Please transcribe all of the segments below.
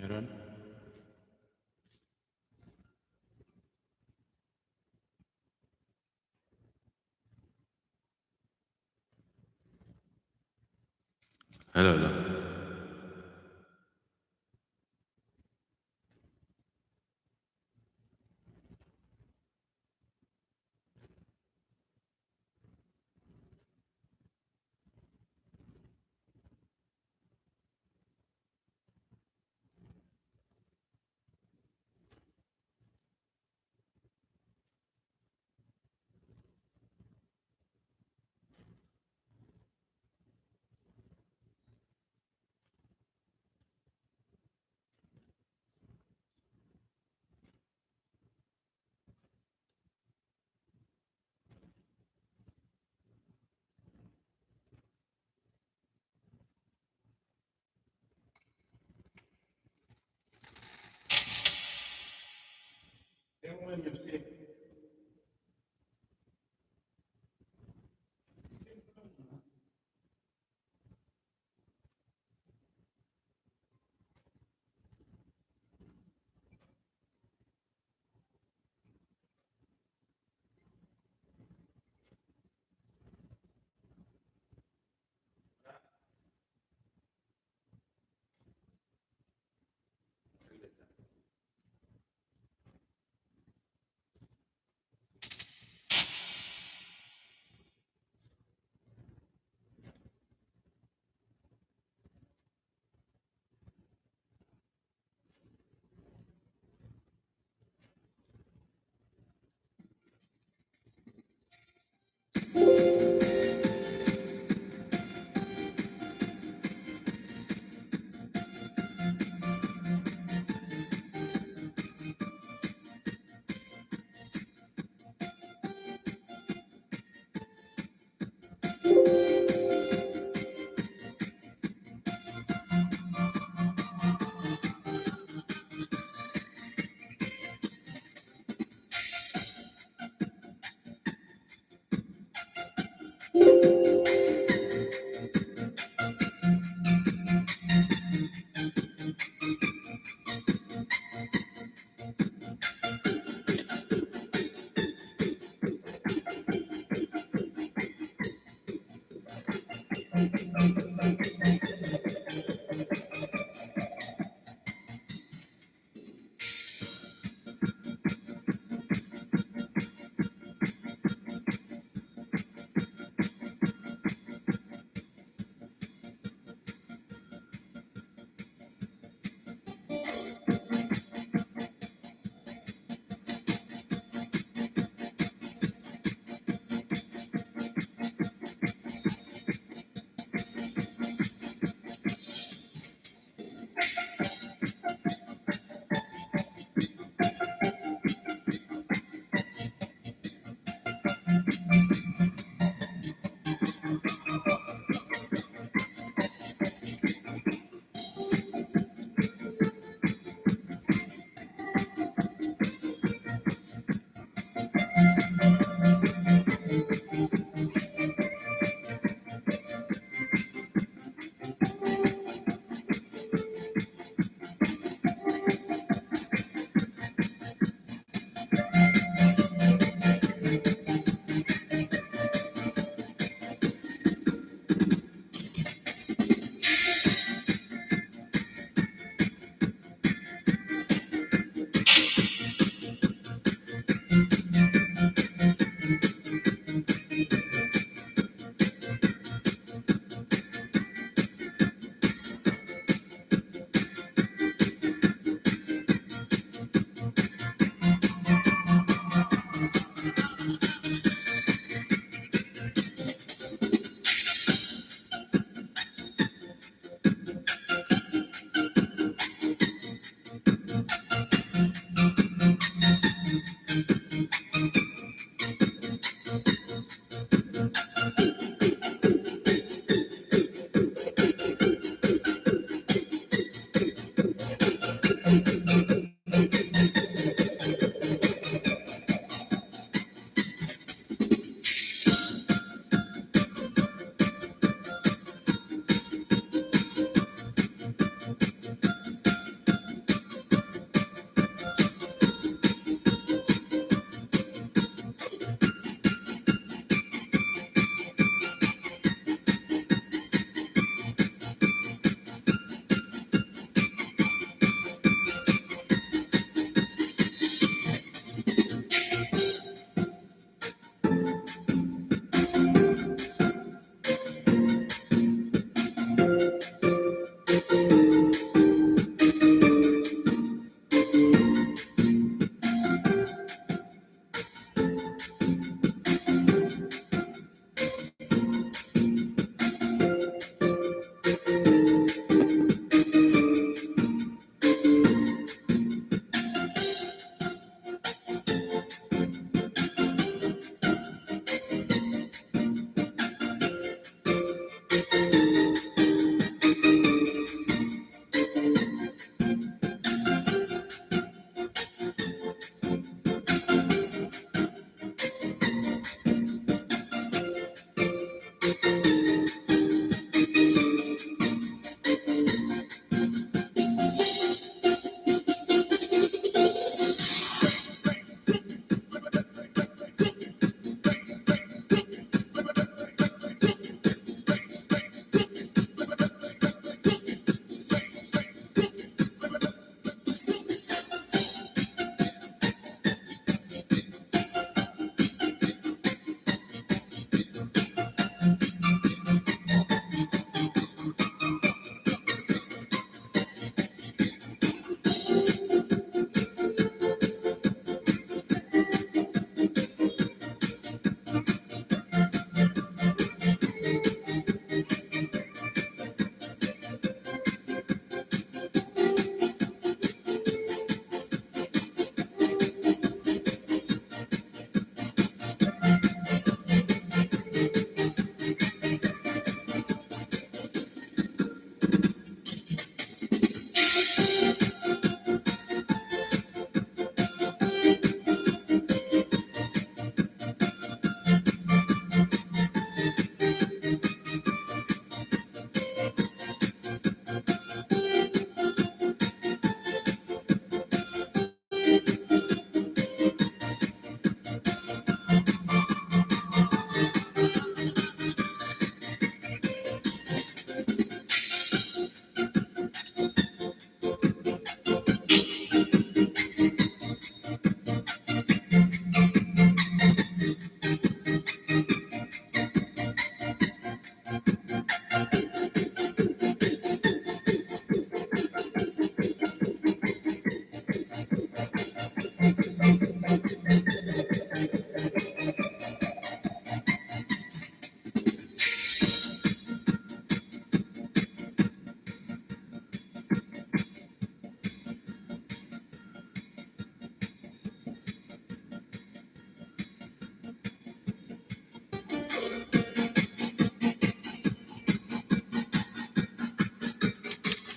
Meron? Halo, halo.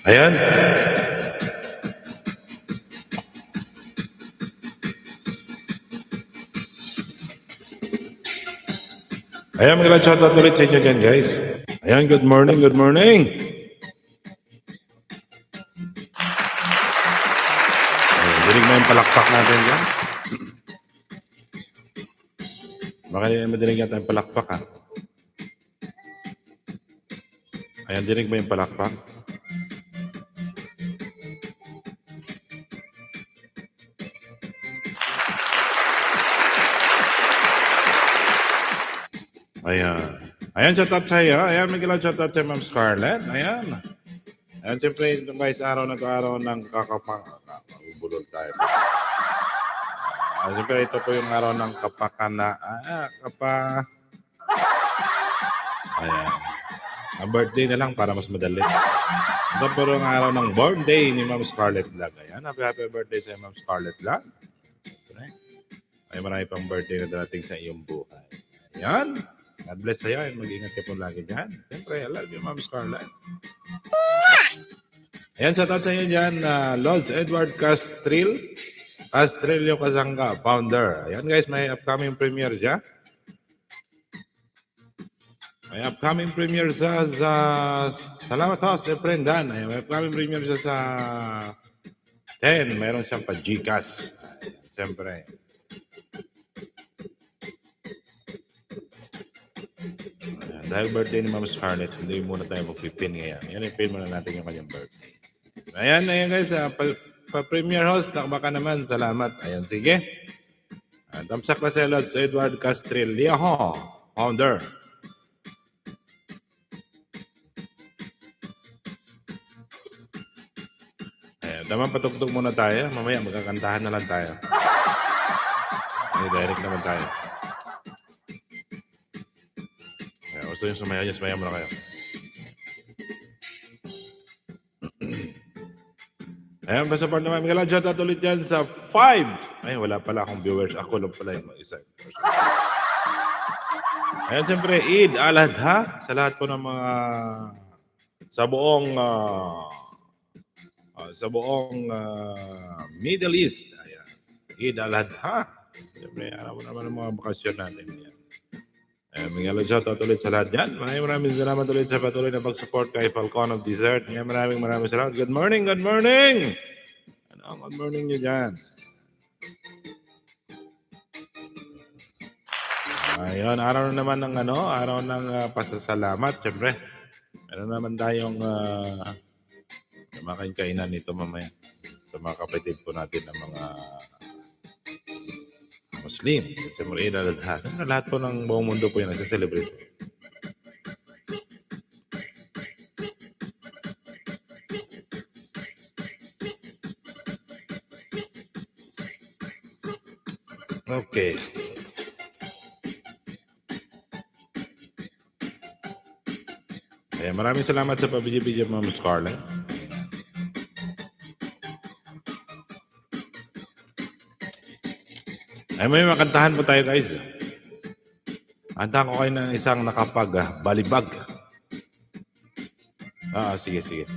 Ayan. Ayan, magandang shoutout ulit sa inyo dyan, guys. Ayan, good morning, good morning. Ayan, dinig mo yung palakpak natin dyan. Baka madinig natin yung palakpak, ha? Ayan, dinig mo yung palakpak. Ayan. Ayan, shoutout sa'yo. Ayan, magandang shoutout sa Ma'am Scarlett. Ayan. Ayan, siyempre, ito guys, araw ng kakapang... Mabubulol tayo. Siyempre, ito po yung araw ng kapakana... Ayan. Ang birthday na lang para mas madali. Ito po yung araw ng birthday ni Ma'am Scarlett Vlog. Ayan, happy birthday sa Ma'am Scarlett Vlog. Ay marami pang birthday na darating sa iyong buhay. Ayan. God bless sa'yo and mag-ingat ka po lagi dyan. Siyempre, I love you, Ma'am Scarlett. Ayan, shoutout sa inyo dyan, Lods Edward Castrillo Kazanga, founder. Ayan guys, may upcoming premiere siya. May upcoming premiere sa salamat ho, Sir Brendan. Ayan, may upcoming premiere siya sa 10. Mayroon siyang pa-Gcash. Siyempre. Dahil birthday ni Ma'am Scarlett, hindi muna tayo mag-pin ngayon. Yan, i-pin muna natin yung kanyang birthday. Ayan guys, pa-premier host, baka naman, salamat. Ayan, sige. Tamsak na sa Lods Edward Castrillo, founder. Ayan, tamang patugtog muna tayo. Mamaya magkakantahan na lang tayo. Ay, direct naman tayo. Ayan, gusto yung sumayaw muna kayo. Ayan, pa-support naman. Mga shoutout ulit dyan sa 5. Ay, wala pala akong viewers. Ako lang pala yung isa. Ayan, siyempre, Eid al-Adha sa lahat po ng mga sa buong Middle East. Ayan. Eid al-Adha. Siyempre, alam mo naman ang mga bakasyon natin. Ayan. Ayan, mga shoutout ulit sa lahat dyan. Maraming salamat ulit sa patuloy na pag-support kay Falcon of Dessert. Ayan, maraming salamat. Good morning, good morning! Good morning nyo dyan. Ayun, araw naman ng araw ng pasasalamat, syempre. Meron naman tayong makainkainan nito mamaya sa mga kapatid po natin ng mga Muslim. Siyempre, lahat po ng buong mundo po yung nagsa-celebrate. Okay. Kaya maraming salamat sa pabidyo-bidyo, Ma'am Scarlett. Ay, may makantahan po tayo, guys. Handa ko kayo ng isang balibag. Sige.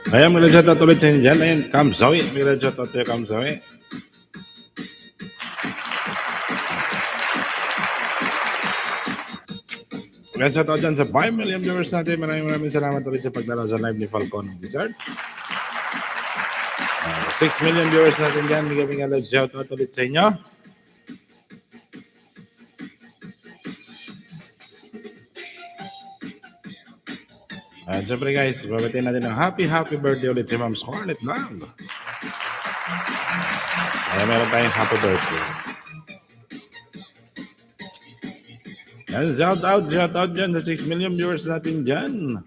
Ayan, may shoutout ulit sa inyo dyan. Ayan, Kamsawi. May shoutout sa'yo, Kamsawi. Ayan, shoutout dyan sa 5 million viewers natin. Maraming salamat ulit sa pagdalaw sa live ni Falcon Dessert. 6 million viewers natin dyan. Bigyan shoutout ulit sa inyo. At syempre guys, babatiin natin ng happy birthday ulit si Ma'am Scarlett Lang. Kaya meron tayong happy birthday. Yan, shout out dyan sa 6 million viewers natin dyan.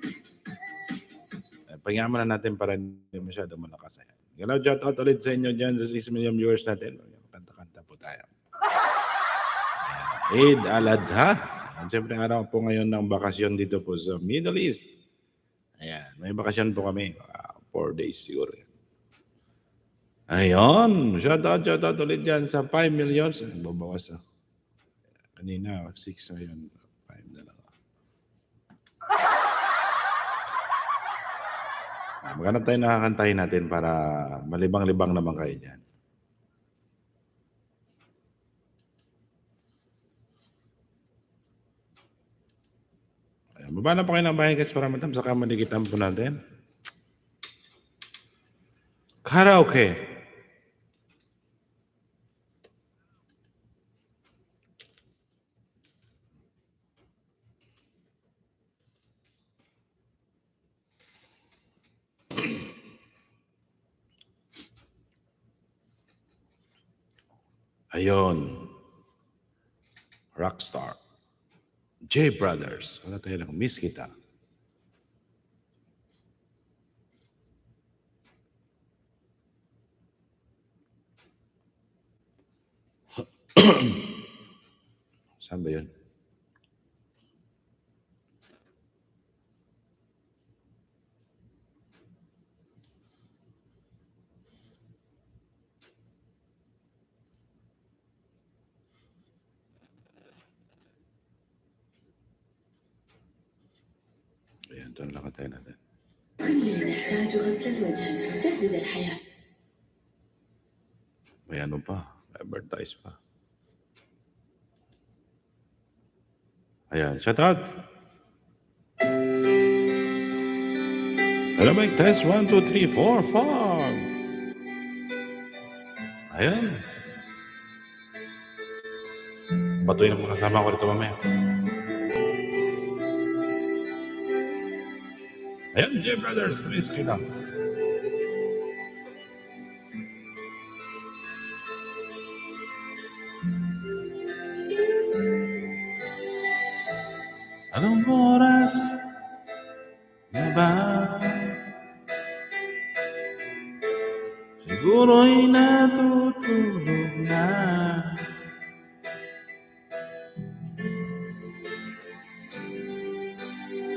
Pahinga na natin para hindi masyado malakas. Galaw, shout out ulit sa inyo dyan sa 6 million viewers natin. Kanta-kanta po tayo. Eid al-Adha. At syempre araw po ngayon ng bakasyon dito po sa Middle East. Ayan, may bakasyon po kami. 4 days siguro. Ayun, shout out ulit dyan sa 5 million. Babawas kanina, 6 ngayon. 5 na lang. Maghanap tayo nakakantahin natin para malibang-libang naman kayo dyan. Ayan, baba na po kayo ng bahay guys para matam sa kamalikitan po natin. Karaoke. Ayun. Rockstar. J Brothers. Wala tayo lang. Miss kita. Saan ba yun? Ayan, doon lang tayo natin. كلنا نحتاج غسل الوجه جدد الحياة. May ano pa. May advertise pa. Ayan, shout out. Hello, Mike. Test 1, 2, 3, 4, 5. Ayan. Batuin ang mga kasama ko dito mamaya. Ayan, J Brothers. Miss kita. Anong oras na ba? Siguro'y natutulog na.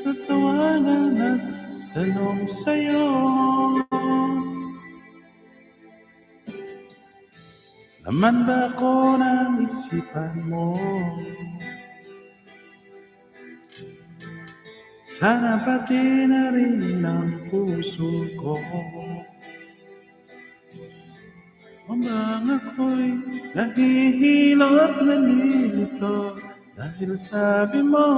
Natawagan at tanong sa'yo, naman ba ko ng isipan mo? Sana pati na rin ang puso ko. Habang ako'y nahihilo at nalilito dahil sabi mo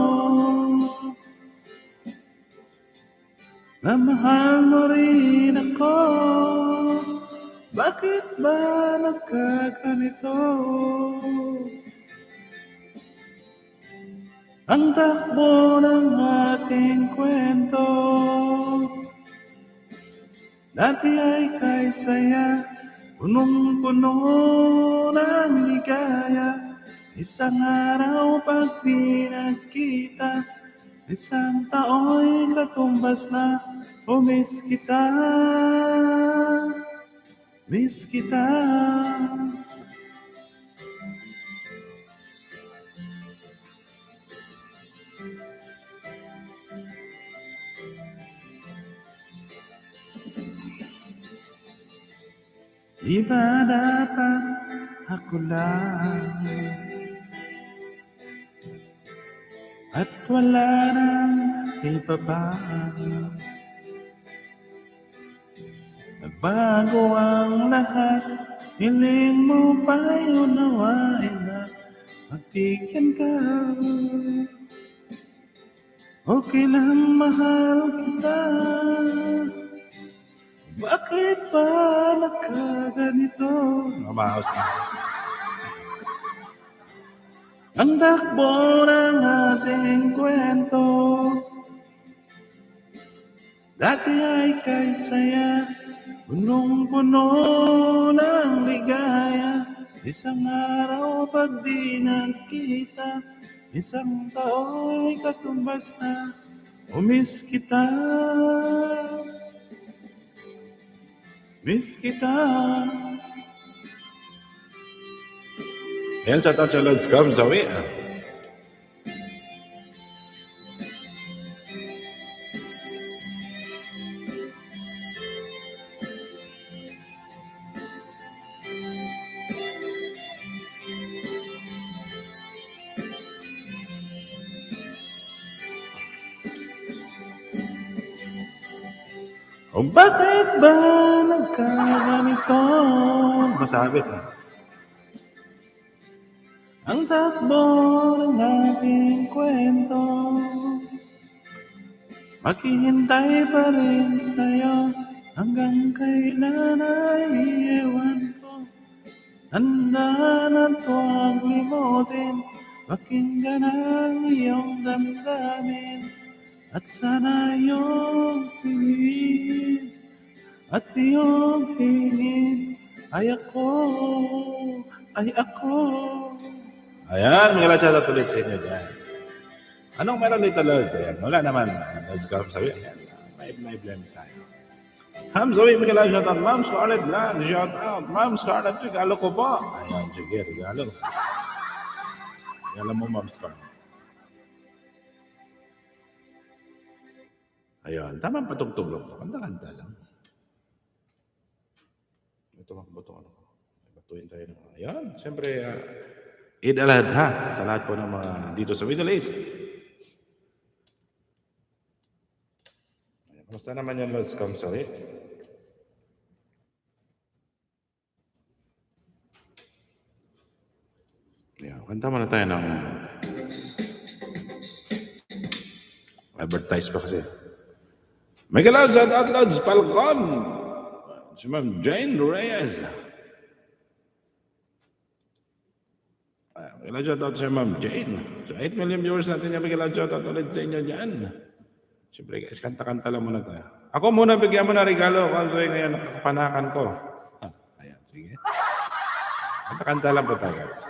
na mahal mo rin ako. Bakit ba nagkaganito? Ang takbo ng ating kwento dati ay kay saya, punong-puno ng ligaya. Isang araw pag di nagkita, isang tao'y katumbas na. Oh, miss kita, miss kita. Di ba dapat ako lang at wala nang iba pa? Nagbago ang lahat, hiling mo pa'y unawain na magbigyan ka. Okay lang, mahal kita. Bakit ba nagkaganito? Mamahaos na. Ang takbo ng ating kwento, dati ay kay saya, punong-puno ng ligaya. Isang araw pag di nagkita, isang tao'y katumbas na, miss kita. Miss kita. Yan sa Touch Lods comes away. O bakit ba nagkaganito? Masabit. Ang takbo ng ating kwento, maghihintay pa rin sa'yo, hanggang kailan ay ewan ko. Handa na't huwag limutin, pakinggan ang iyong damdamin, at sana iyong tingin, at iyong hingin, ay ako, ay ako. Ayan, mga lahat ulit sa inyo dyan. Anong meron dito, Lods? Ayan, wala naman. Let's go sa ayan. May blend tayo. Hamzawi, mga lahat, shout out. Ma'am Scarlett lang, shout out. Ma'am Scarlett, regalo ko po. Ayan, sige, regalo. Regalo mo, Ma'am Scarlett. Ayun, tamang patugtog lang. Kanta-kanta lang. Ito makabutong ano. Batuin tayo ng ayun. Siyempre, Eid al-Adha sa lahat po ng mga dito sa Middle East. Ayan, kamusta naman yung Lord's Come Sorry? Ayan, kanta muna tayo ng advertise pa kasi. Mega Lods at Lods, Falcon. Si Ma'am Jane Reyes. Mega shout out si Ma'am Jane. So 8 million viewers natin yung mega shout out ulit sa inyo dyan. Siyempre guys, kanta-kanta lang muna tayo. Ako muna, bigyan mo na regalo. Kung sa'yo ngayon, nakakapanakan ko. Ayan, sige. Kanta-kanta lang po tayo guys.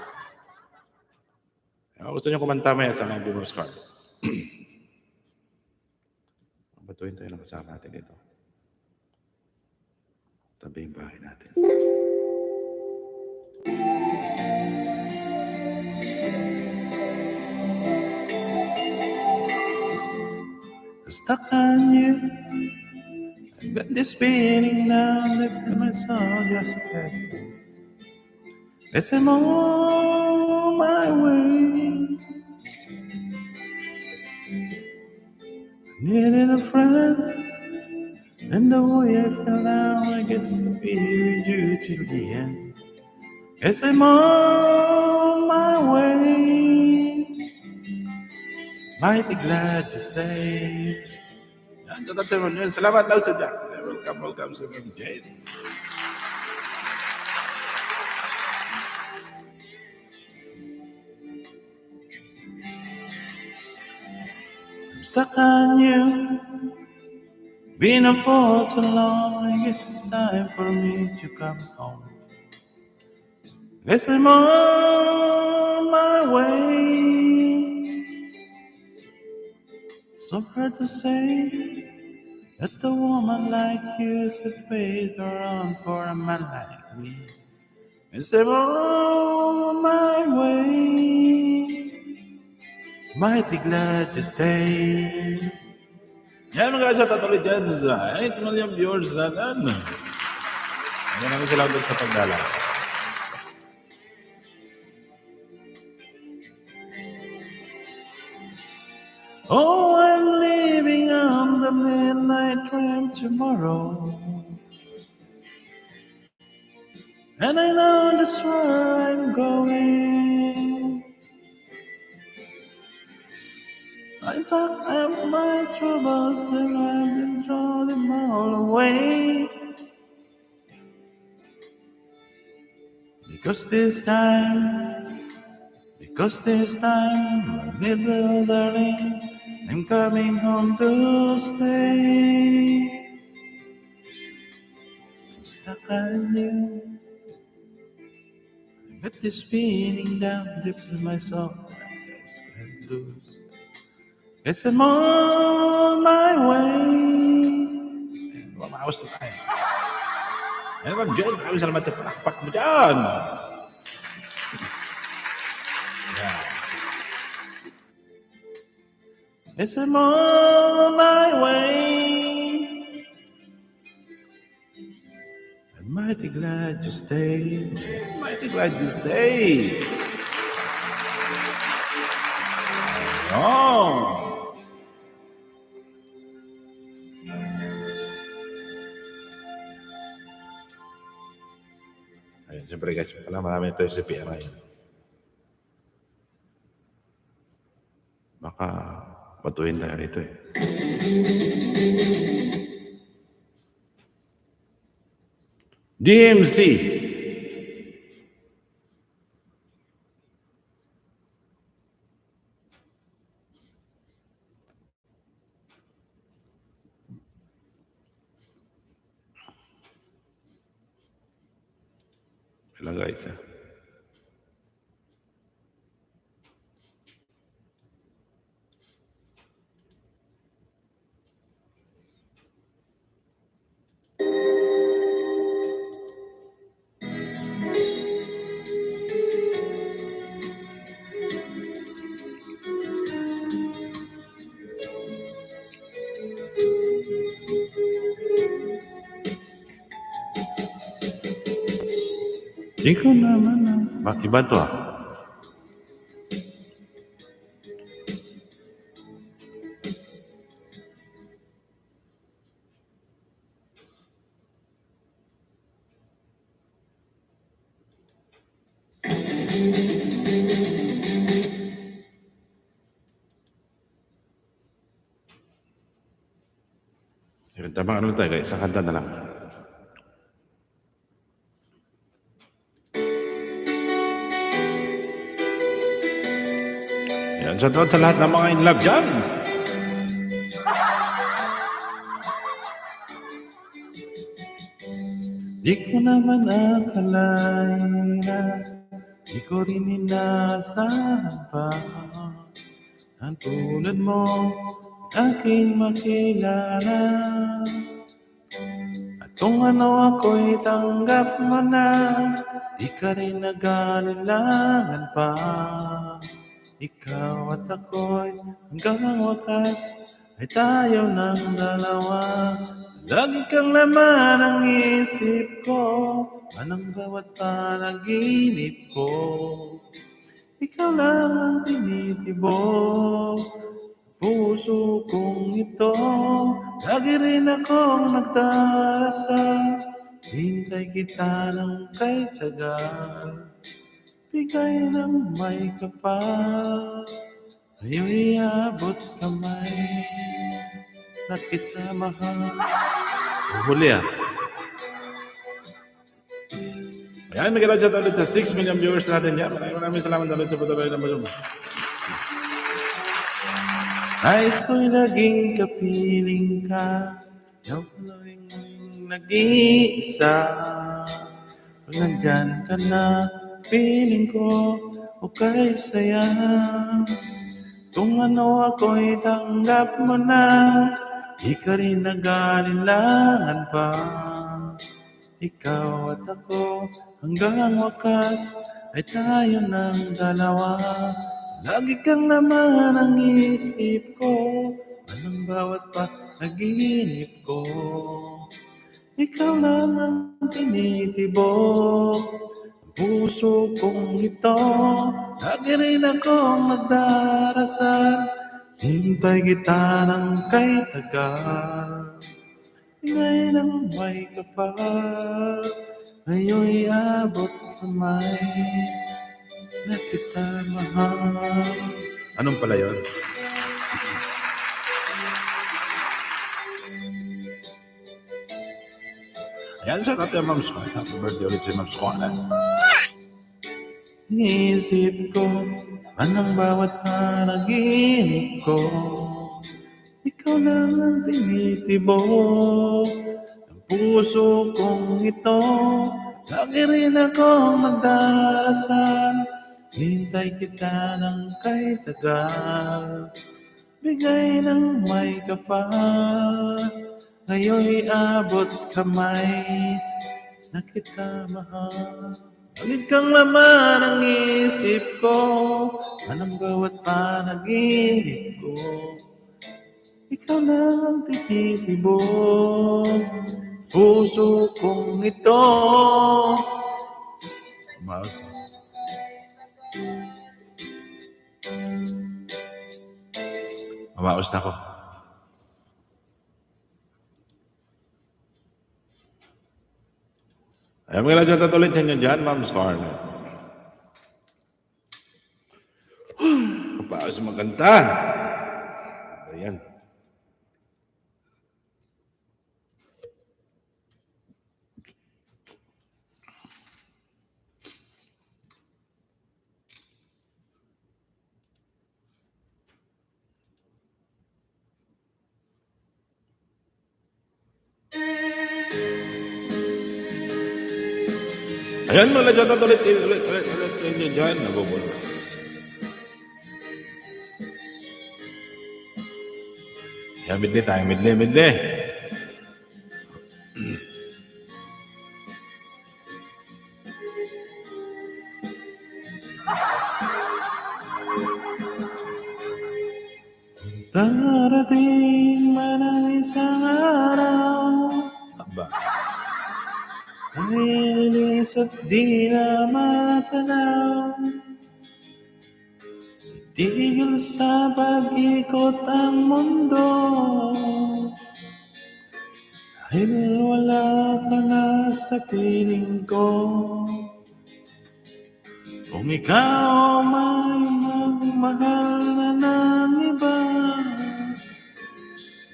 Gusto nyo kumanta maya sa 90 more scar. Batuin tayo ng kasama natin dito. Tabi yung bahay natin. Stuck on you. I've got this feeling now, living my soul just yet. Guess I'm on my way. Needed a friend, and the way I feel now, I guess I'll be with you till the end. Guess I'm on my way. Mighty glad to say. Salamat daw sa Jack. Welcome sa Ma'am Jane. I'm stuck on you. Been on for too long. I guess it's time for me to come home. Guess I'm on my way. So hard to say that a woman like you could wait around for a man like me. Guess I'm on my way. Mighty glad to stay. Yan, mga graduate at ulit yan sa 8 million viewers natin. Maraming salamat sa pagdala. Oh, I'm leaving on the midnight train tomorrow. and I know just where I'm going. I pack up my troubles and I can throw them all away. Because this time, my little darling, I'm coming home to stay. I'm stuck on you. I got this feeling down deep in my soul. I just can't lose. Guess I'm on my way. Mamaos na tayo. Ano bang dyan? Maraming salamat sa palakpak mo dyan. Yeah. Guess I'm on my way. I'm mighty glad you stayed. Mighty glad you stayed. Oh. Ayun, siyempre guys, pala marami tayo sa PRI. Baka patuhin tayo rito eh. DMC. Hello guys. Di ko naman na. Iba to ah. Yun, tama ano tayo guys, isang kanta na lang. Yan, shoutout sa lahat ng mga in love dyan. Di ko naman akalain na di ko rin inaasahan pa ang tulad mo aking makilala. At kung ano ako'y tanggap mo na, di ka rin nag-aalilangan pa. Ikaw at ako'y hanggang wakas ay tayo ng dalawa. Lagi kang laman ang isip ko, anong bawat panaginip ko. Ikaw lang ang tinitibok, puso kong ito. Lagi rin akong nagdarasal, hintay kita ng kay tagal. Bigay ng may kapal, ngayon'y abot kamay, na kita mahal. Huli ah. Ayan, magandang chat ulit sa 6 million viewers natin yan. Maraming salamat ulit sa patuloy na mo. Nais ko'y naging kapiling ka, yaw lawing nag-iisa. Pag nandyan ka na, piling ko okay saya. Kung ano ako'y tanggap mo na, di ka rin nag-aalilangan pa. Ikaw at ako hanggang wakas ay tayo ng dalawa. Lagi kang naman ang isip ko, anong bawat panaginip ko. Ikaw lang ang tinitibok, ang puso kong ito. Lagi rin akong nagdarasal, hintay kita ng kay tagal. Ingay ng may kapal, ngayon'y abot kamay na kita mahal. Anong pala yun? Ayan sa Kapya Ma'am Scott. Happy birthday ulit si Ma'am Scott. Iniisip ko, anong bawat panaginip ko, ikaw lang ang tinitibok ng puso kong ito. Lagi rin akong magdarasal, hintay kita ng kay tagal, bigay ng may kapal. Ngayon'y abot kamay na kita mahal. Balik kang laman ang isip ko, anong bawat panaginip ko, ikaw lang ang tinitibok, puso kong ito. Umaos. Umaos na ako. Ayan mga radyo tatuloy sa inyo dyan, Ma'am Scarlett. Paas magkanta. Ayan. Ayan mga radyo tatuloy sa inyo dyan. Nabubulong. Ayan, midli tayo, midli. Darating man ang isang araw, aba, nalilis at di na matanaw, tigil sa pag-ikot ang mundo, dahil wala ka na sa piling ko. Kung ikaw may magmahal na ng iba,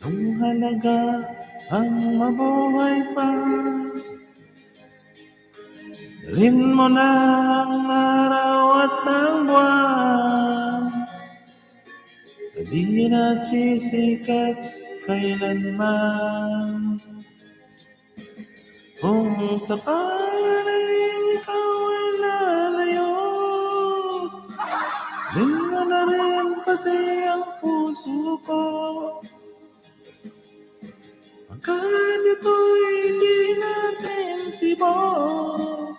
ang halaga ang mabuhay pa. Dalhin mo na ang araw at ang buwan, na di na sisikat kailanman. Kung sakaling ikaw ay lalayo, dalhin mo na rin pati ang puso ko. Hanggang ito'y hindi natin tibok,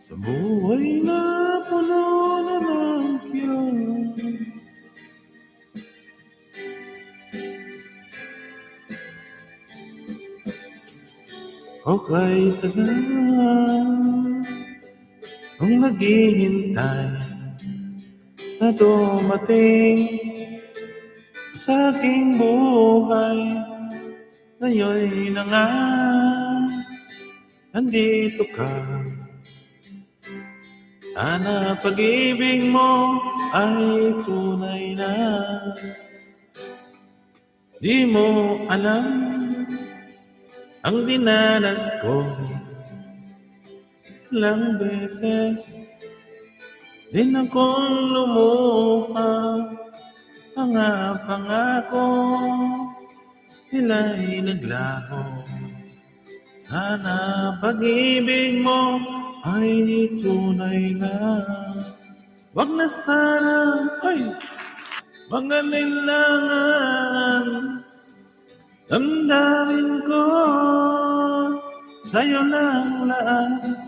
sa buhay na puno na ng kirot. O kay tagal nung naghihintay na dumating sa aking buhay, ngayon na nga nandito ka. Sana pag-ibig mo ay tunay na. Di mo alam ang dinanas ko, ilang beses din akong lumuha. Mga pangako nila'y naglaho. Sana pag-ibig mo ay tunay na. Wag na sana mga nilangan, damdamin ko sa'yo ng lahat.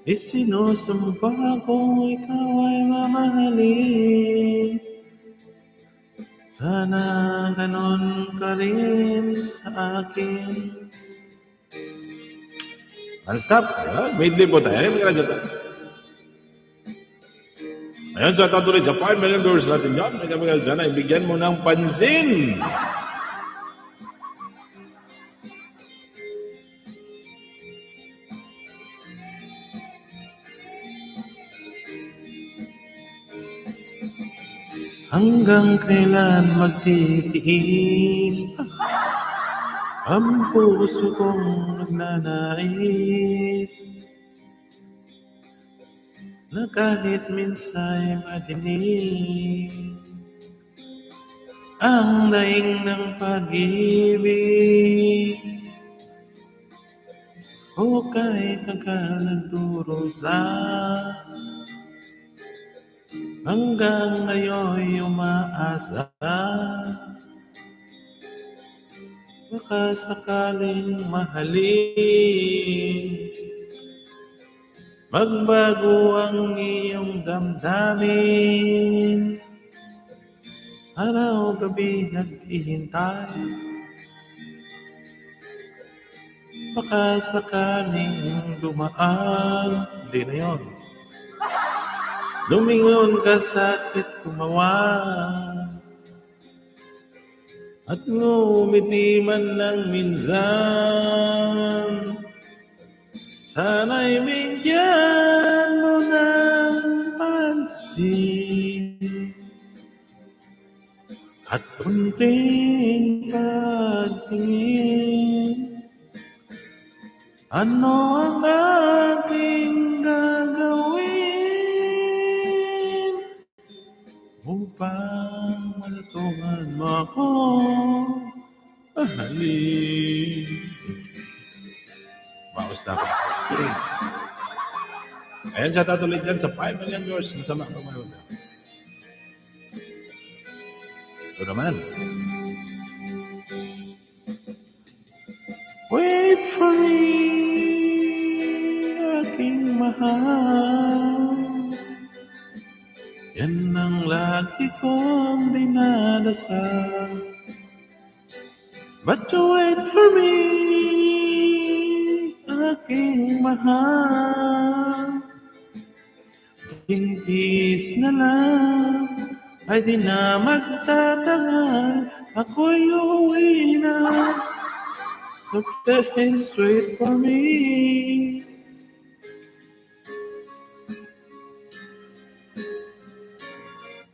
Isinusumpa ko ikaw ay mamahalin. Sana ganon ka rin sa akin. Non-stop. Medley po tayo. Ayan sa tatuloy sa 5 million viewers natin dyan. May kami dyan ay bigyan mo ng pansin. Hanggang kailan magtitiis ang puso kong nagnanais na kahit minsa'y madilim ang daing ng pag-ibig o kahit tagal nagdurusa hanggang ngayon'y umaasa baka sakaling mahalin magbago ang iyong damdamin araw-gabi naghihintay baka sakaling dumaan di na yun lumingon ka sa'kit kumawan at ngumiti man lang minsan sana'y bigyan mo ng pansin at kunting pagtingin ano ang aking gagawin upang malatuhan mo ako mahalin. Bawas na ako. Ayan siya tatuloy dyan sa 5 million viewers. Masama ka mo. Ito naman. Wait for me, aking mahal. Yan ang lagi kong dinadasal. But you wait for me, aking mahal. Tintis na lang ay di na magtatagal. Ako'y uuwi na. So please wait for me.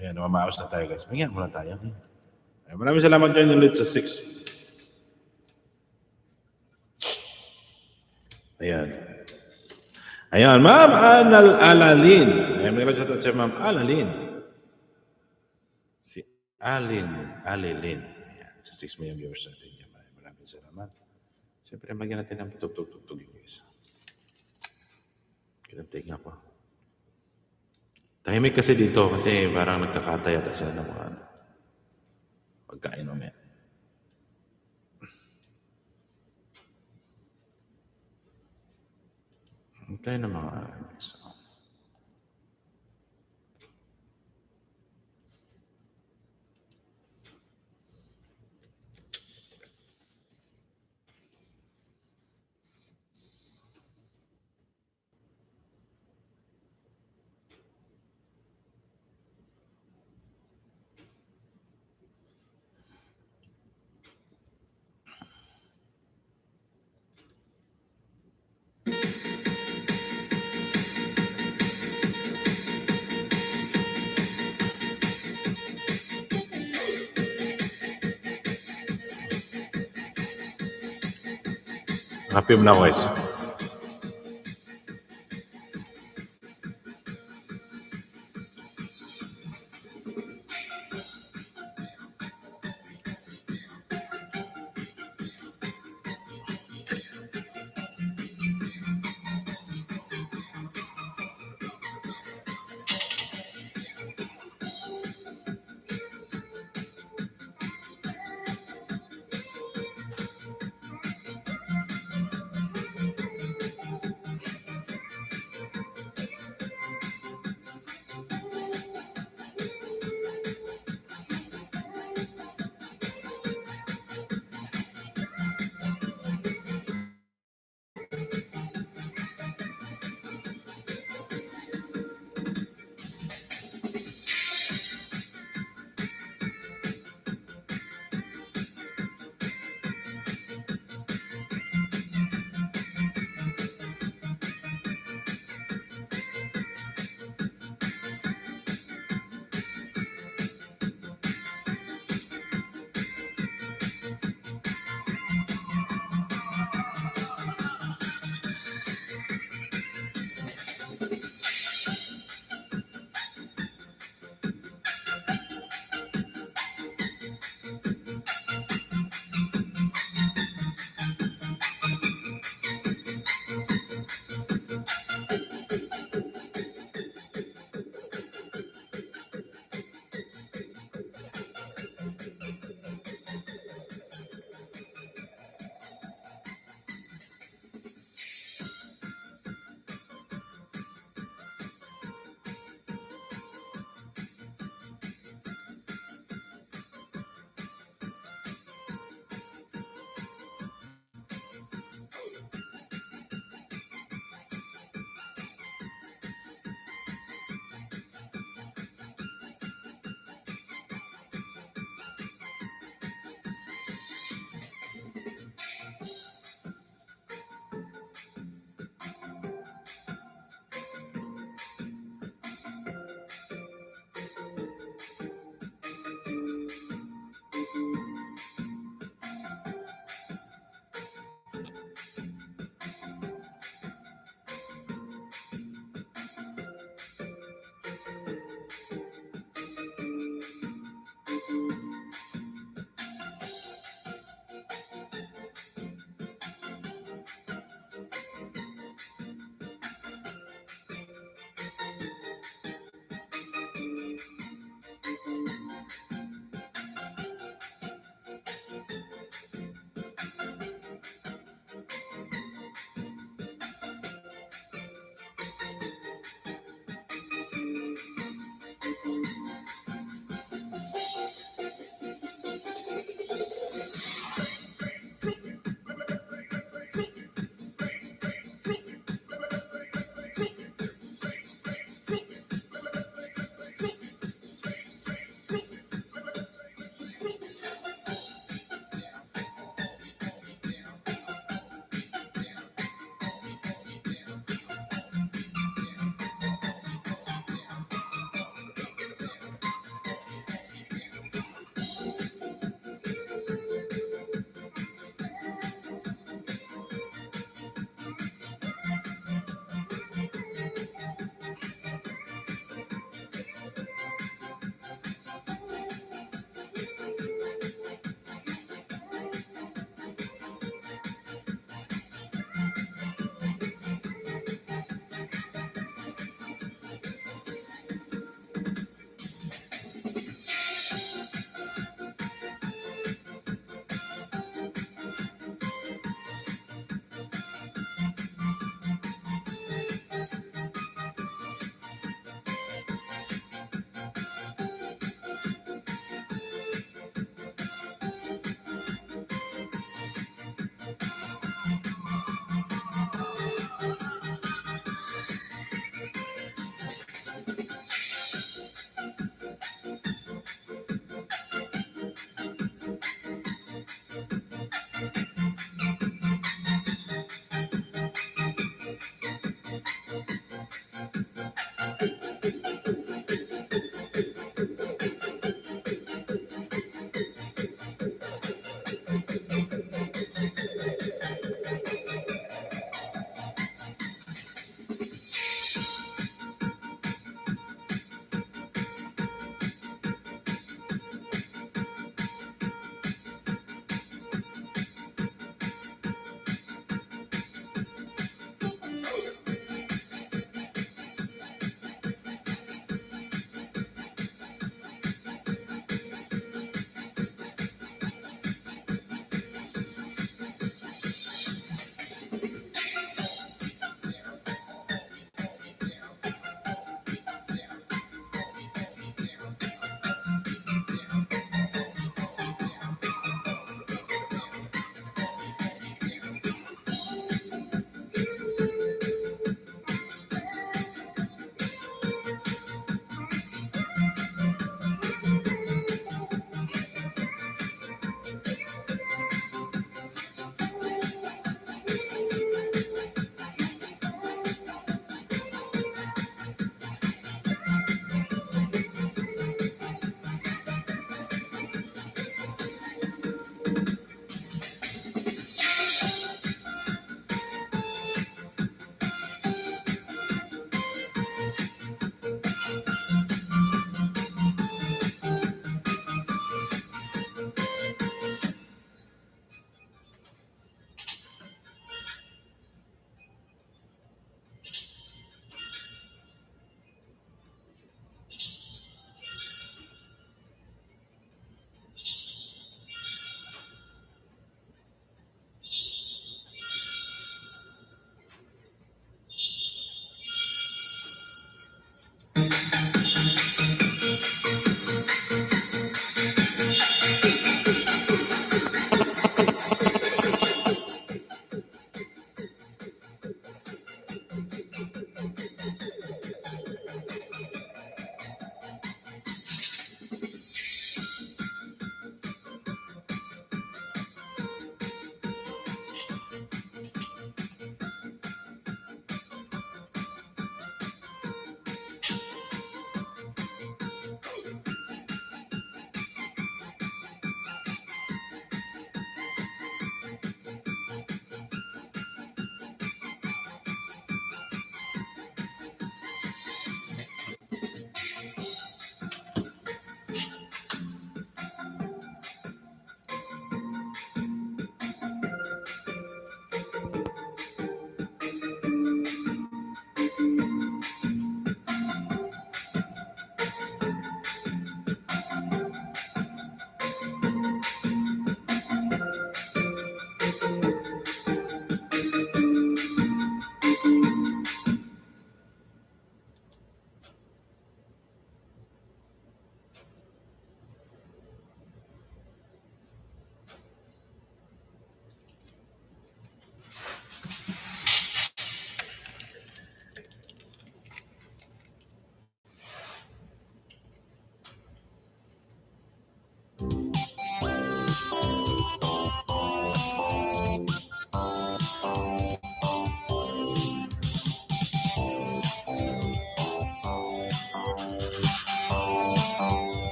Ayan, mamaos na tayo guys. Mingyan muna tayo. Ayan, maraming salamat dyan ulit sa 6. Ayan. Ayan, Ma'am Alalin. Ayan, may nagsatot siya, Ma'am Alalin. Si Alilin. Ayan, sa 6 million viewers natin. Maraming salamat. Siyempre, magyan natin ng tutug-tug yung isa. Kinantay nga po. Tahimik kasi dito kasi parang nagkakatay ata sila ng mga pagkain mamaya. Tayo na mga isa. Happy mo na ako guys.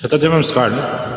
Shout out kay Ma'am Scarlett.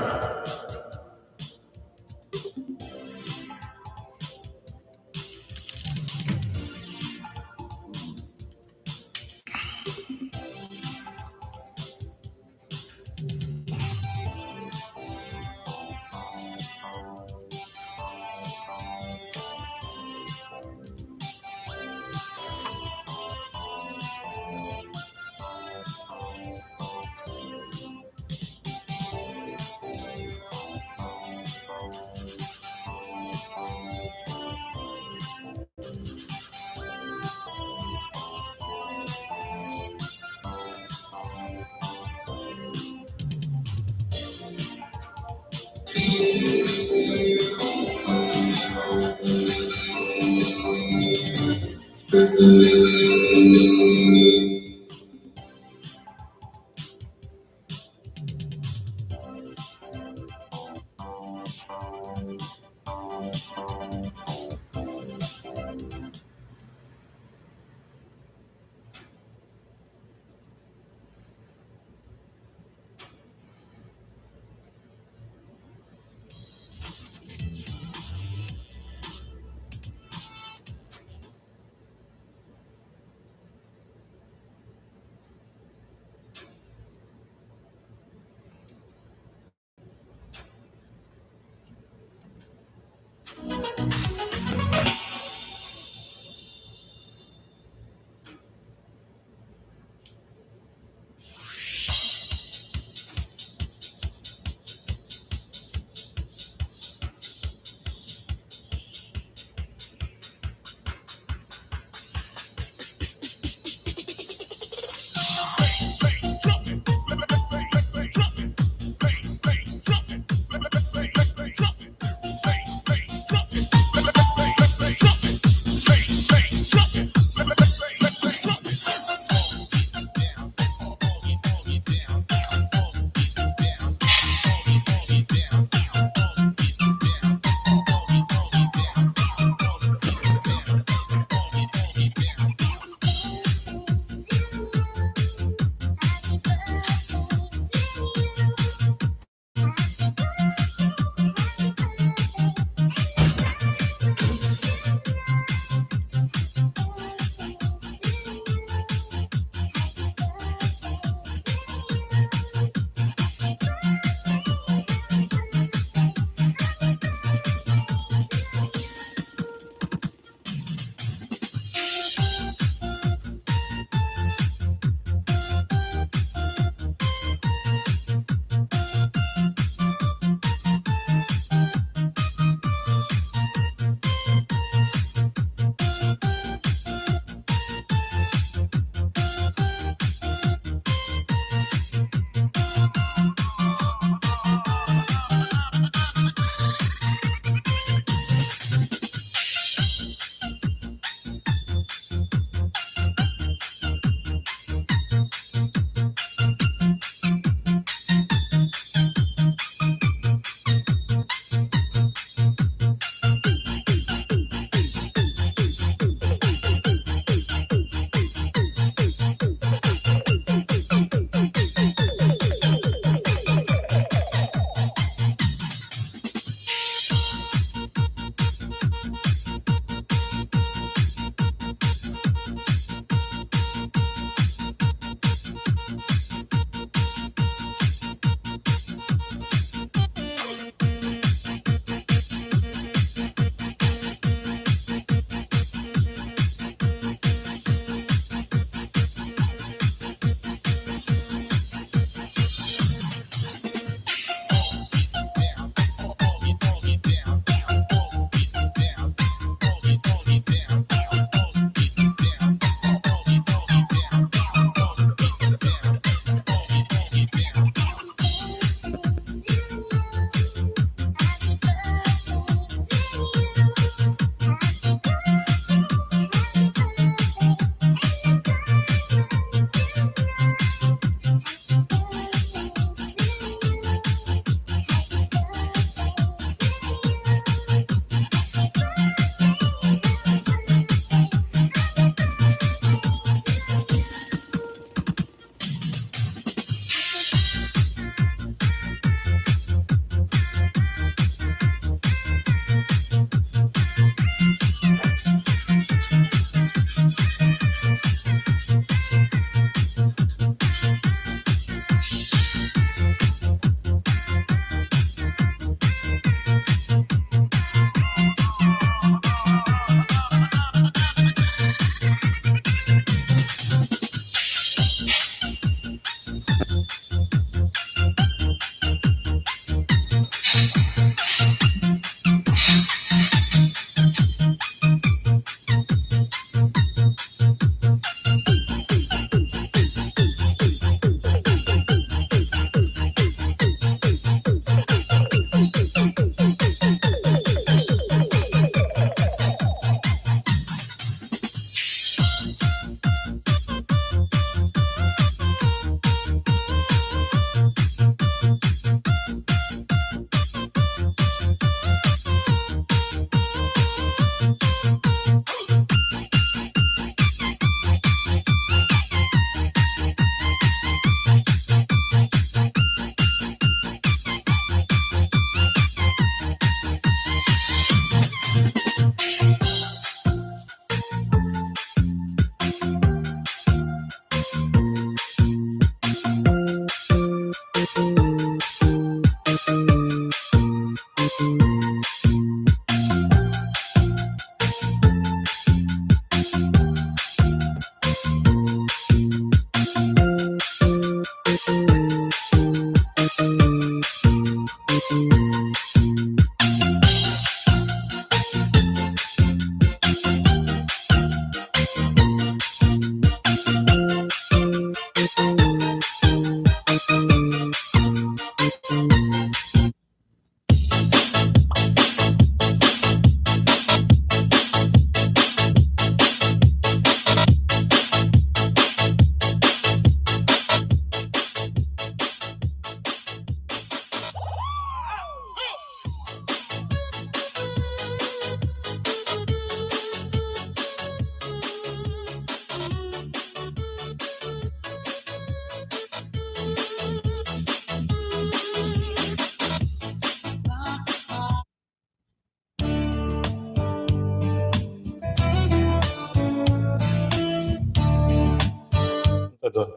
Ito doon.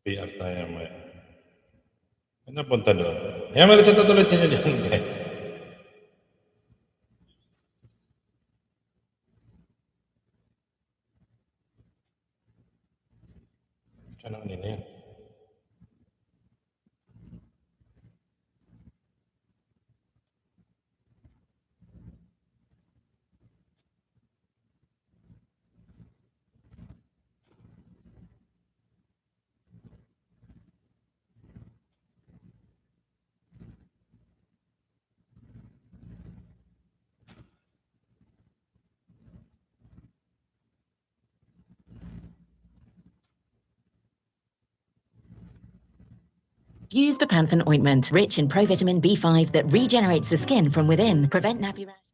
PR tayo mo. Ano punta doon? Yan, malis ito tulad siya dyan, guys. Siya nang nila yan. Use Bepanthen ointment, rich in provitamin B5 that regenerates the skin from within. Prevent nappy rash.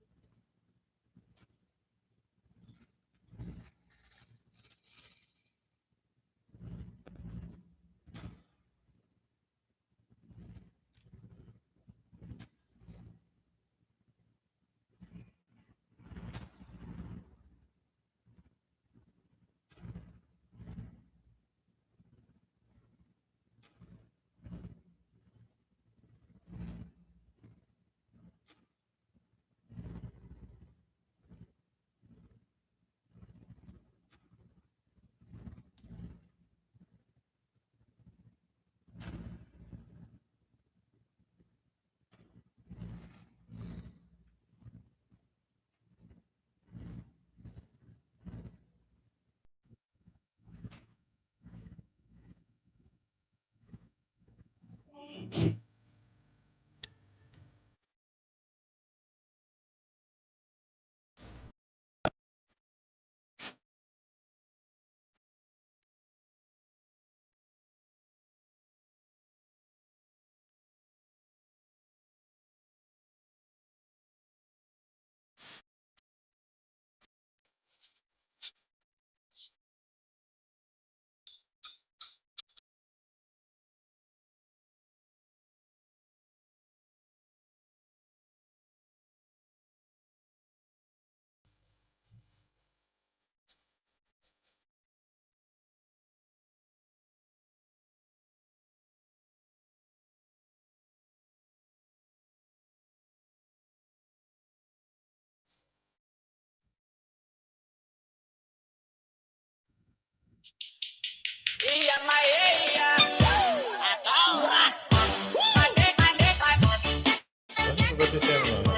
Ano ba ito siya mo?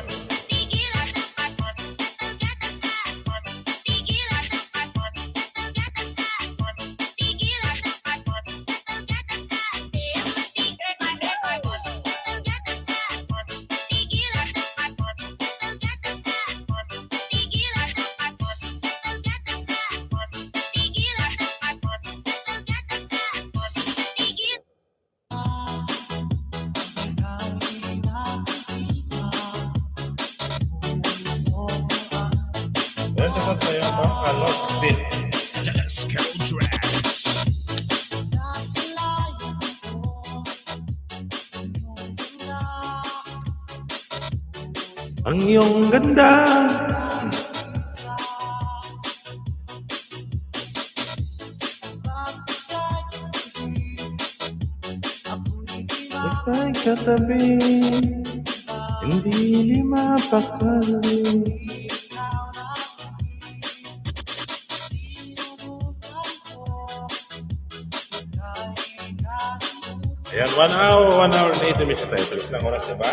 Yan, sapat na yan ba? Ano, 16. Ang iyong ganda. Ika'y katabi, hindi mapakali. Ayan, 1 hour and 80 minutes tayo. Tulis lang oras, diba?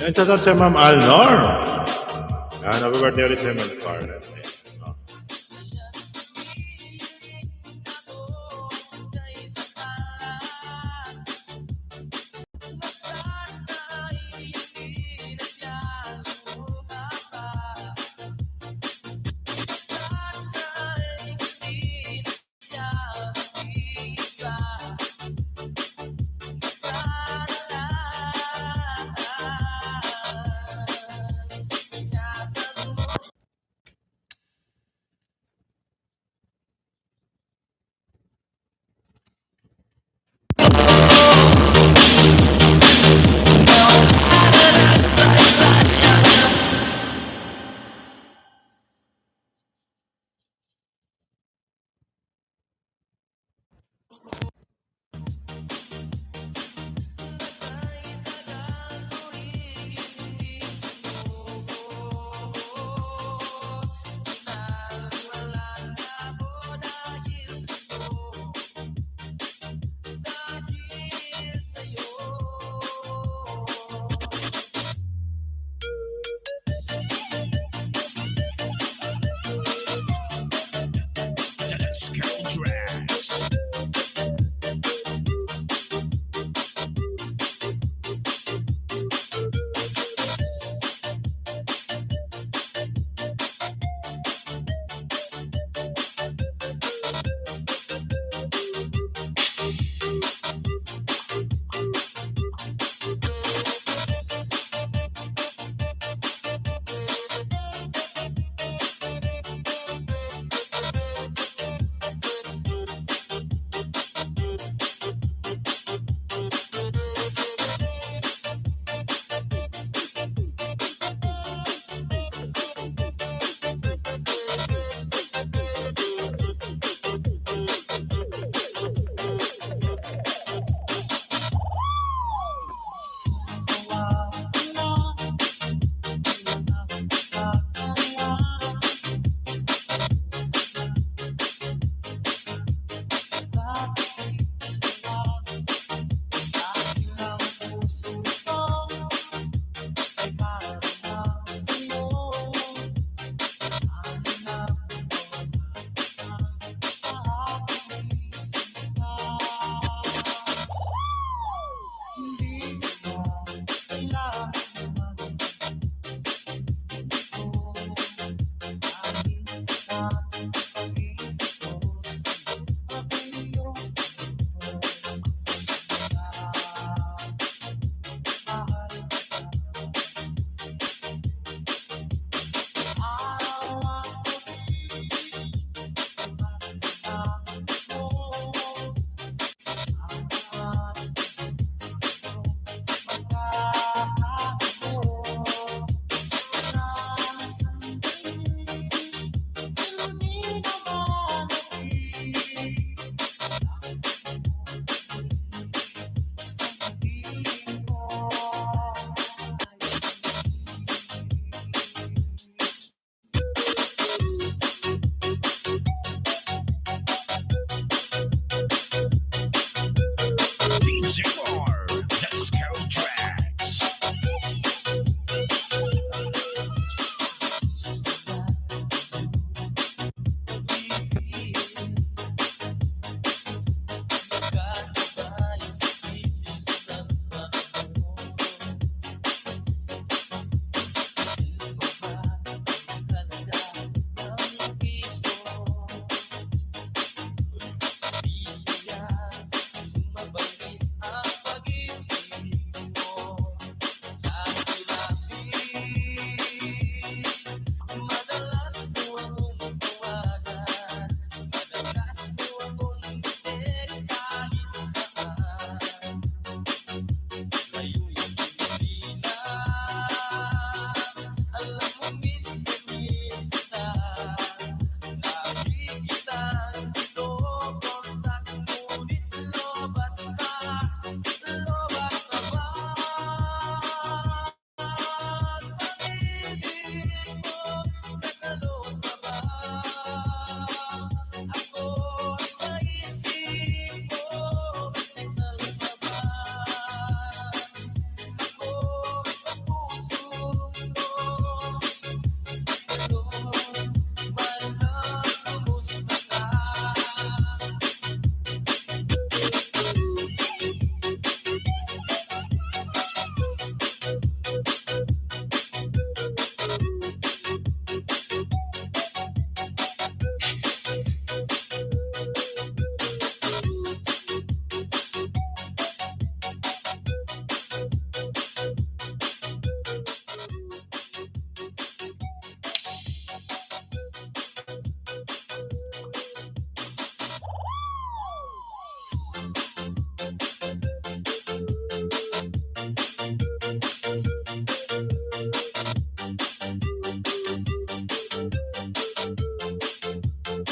Yan, shoutout sa Ma'am Alnor. Yan, happy birthday ulit sa Ma'am Scarlett. Oh.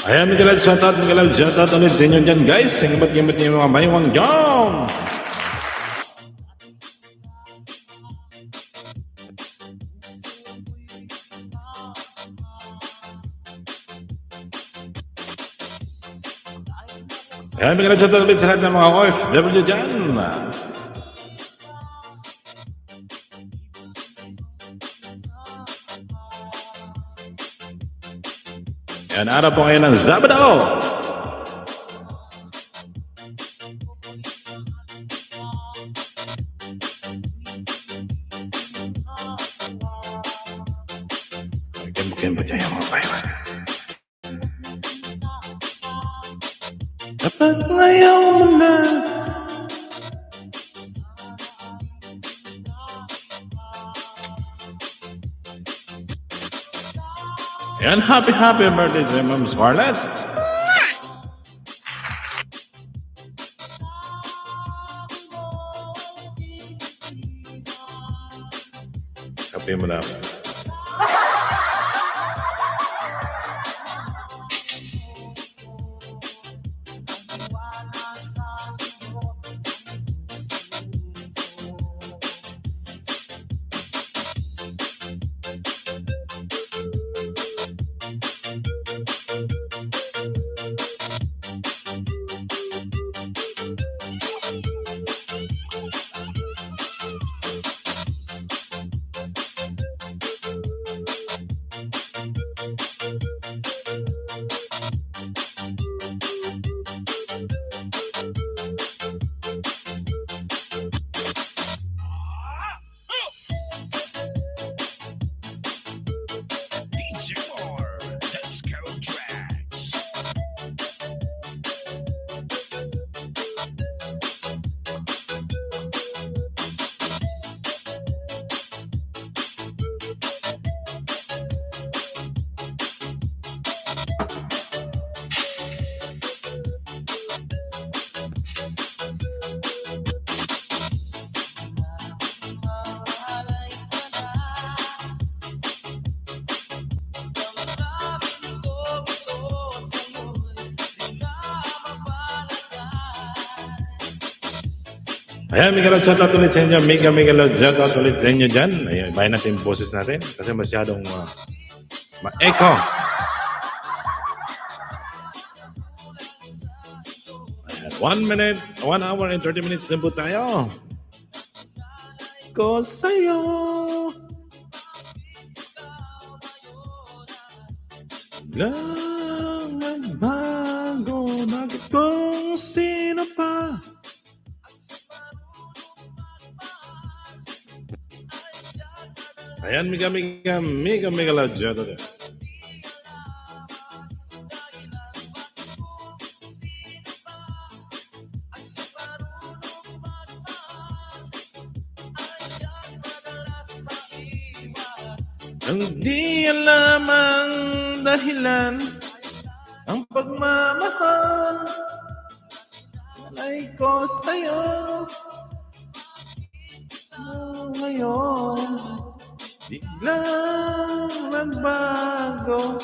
Ayan, Miguel, shoutout ulit sa inyo dyan, guys. Singibat-gibat niyo yung mga maywang dyan. Ayan, Miguel, shoutout ulit sa lahat ng mga OFW dyan. Ayan, araw po ngayon ng Sabado. Kempo dyan yung mga bayan. Kapag ngayon mo na. Ayan, happy birthday sa Ma'am Scarlett. Kape mo na. Ayan, Miguel, shoutout ulit sa inyo. Miguel, shoutout ulit sa inyo dyan. Ayan, bayan natin yung boses natin kasi masyadong ma-echo. Ayan, 1 hour and 30 minutes din po tayo. Ko sa'yo. Lang nagbago, bakit kung sino pa? Ayan, Miguel, shoutout ulit. Ang di alam ang dahilan, ang pagmamahal ay ko sa'yo. Ngayon, biglang nagbago.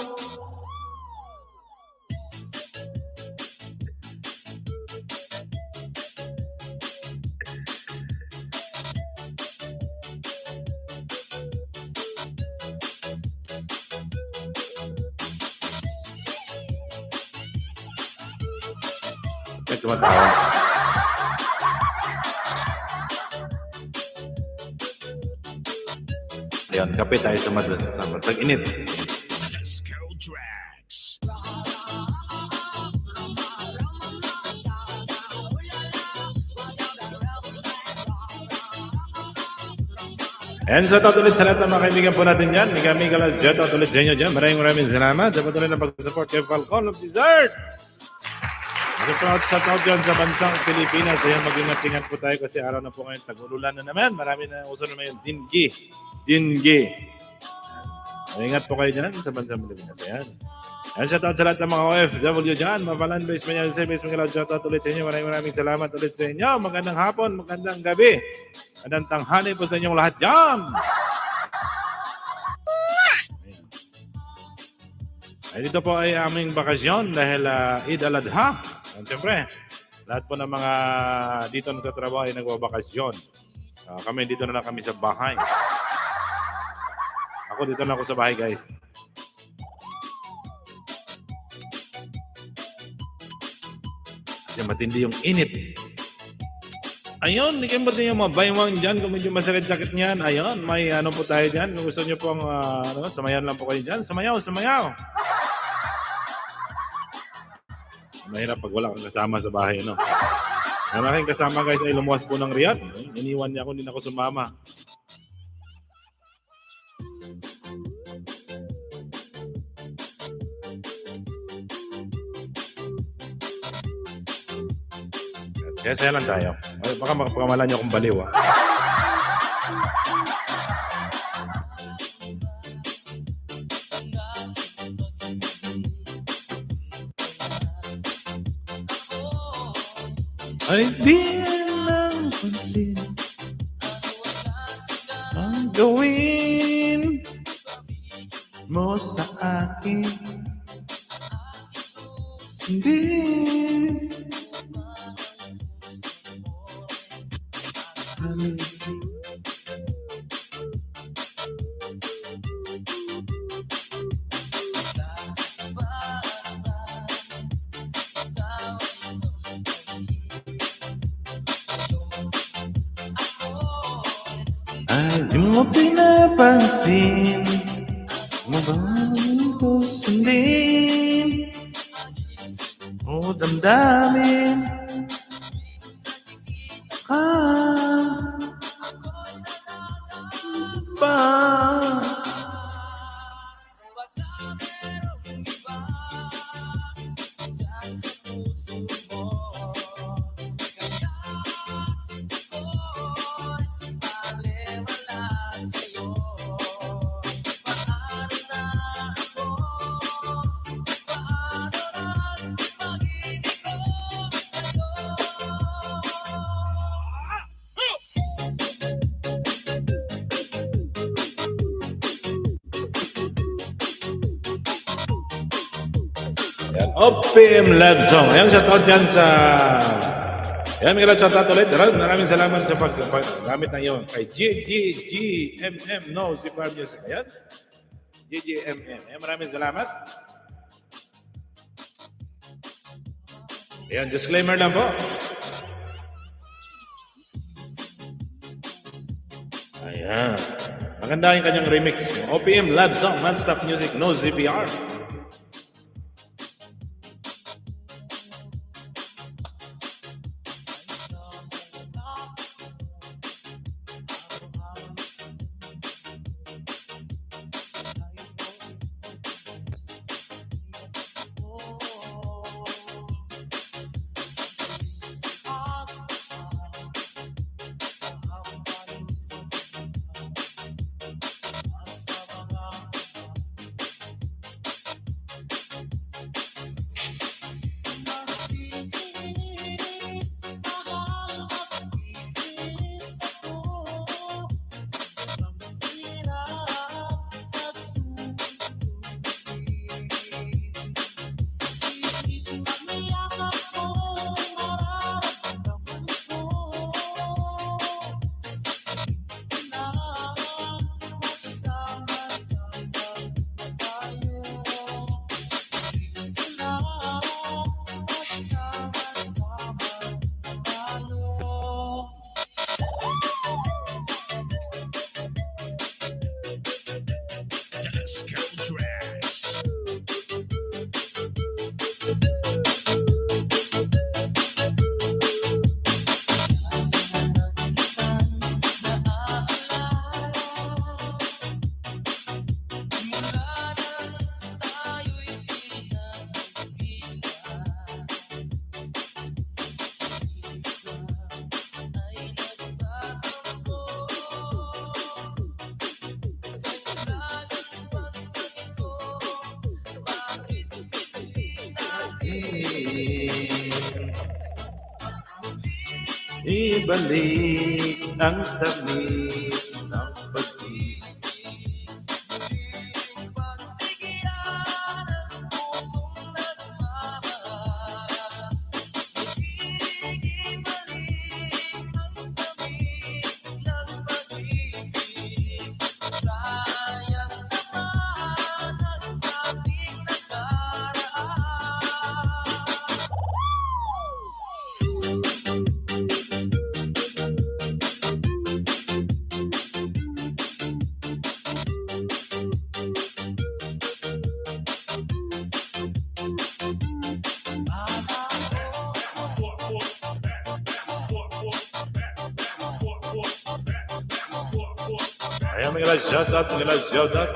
May tumatawa. Ayan, kape tayo sa matag-init. And shoutout ulit sa lahat ng mga kaibigan po natin dyan. Miguel, shoutout ulit sa inyo dyan. Maraming salamat sa patuloy na pag-support kay Falcon of Dessert. Shoutout dyan sa bansang Pilipinas. Ayan, mag-ingat-ingat po tayo kasi araw na po ngayon tag-ulan na naman. Marami na uso naman yung Dingi. Ingat po kayo dyan sa bansang Pilipinas. Ayan. And shoutout sa lahat ng mga OFW dyan. Mapalan base man yan. Miguel, shoutout ulit sa inyo. Maraming salamat ulit sa inyo. Magandang hapon, magandang gabi. Magandang tanghali po sa inyong lahat dyan. Dito po ay aming bakasyon dahil Eid al-Adha. At siyempre, lahat po ng mga dito nagtatrabaho ay nagbabakasyon. Kami dito na lang kami sa bahay. Ako dito na ako sa bahay, guys. Kasi matindi yung init. Ayun, hindi kayo din yung mga baywang dyan. Kung medyo masakit-sakit niyan, ayun, may ano po tayo dyan. Kung gusto nyo pong samayan lang po kayo dyan. Samayaw, samayaw. Mahirap pag wala kang kasama sa bahay, no? Ang aking kasama, guys, ay lumuwas po ng Riyadh. Iniwan niya ako, hindi na ako sumama. Saya lang tayo. Baka makapamalan niyo akong baliw, ah. Ay di lang pansin ang gawin mo sa akin. Hindi ay di mo pinapansin mo bang ito sundin o damdamin ka ba? OPM Love Song. Ayan, shoutout dyan sa... Ayan, mga shoutout ulit. Maraming salamat sa paggamit na yun. Kay GGMM No Zipar Music. Ayan. GGMM. Ayan, maraming salamat. Ayan, disclaimer lang po. Ayan. Maganda yung kanyang remix. OPM Love Song. Non-stop music. No ZPR. Ibalik ang tamis ng pag-ibig. Ayan, mga shoutout, mga shoutout.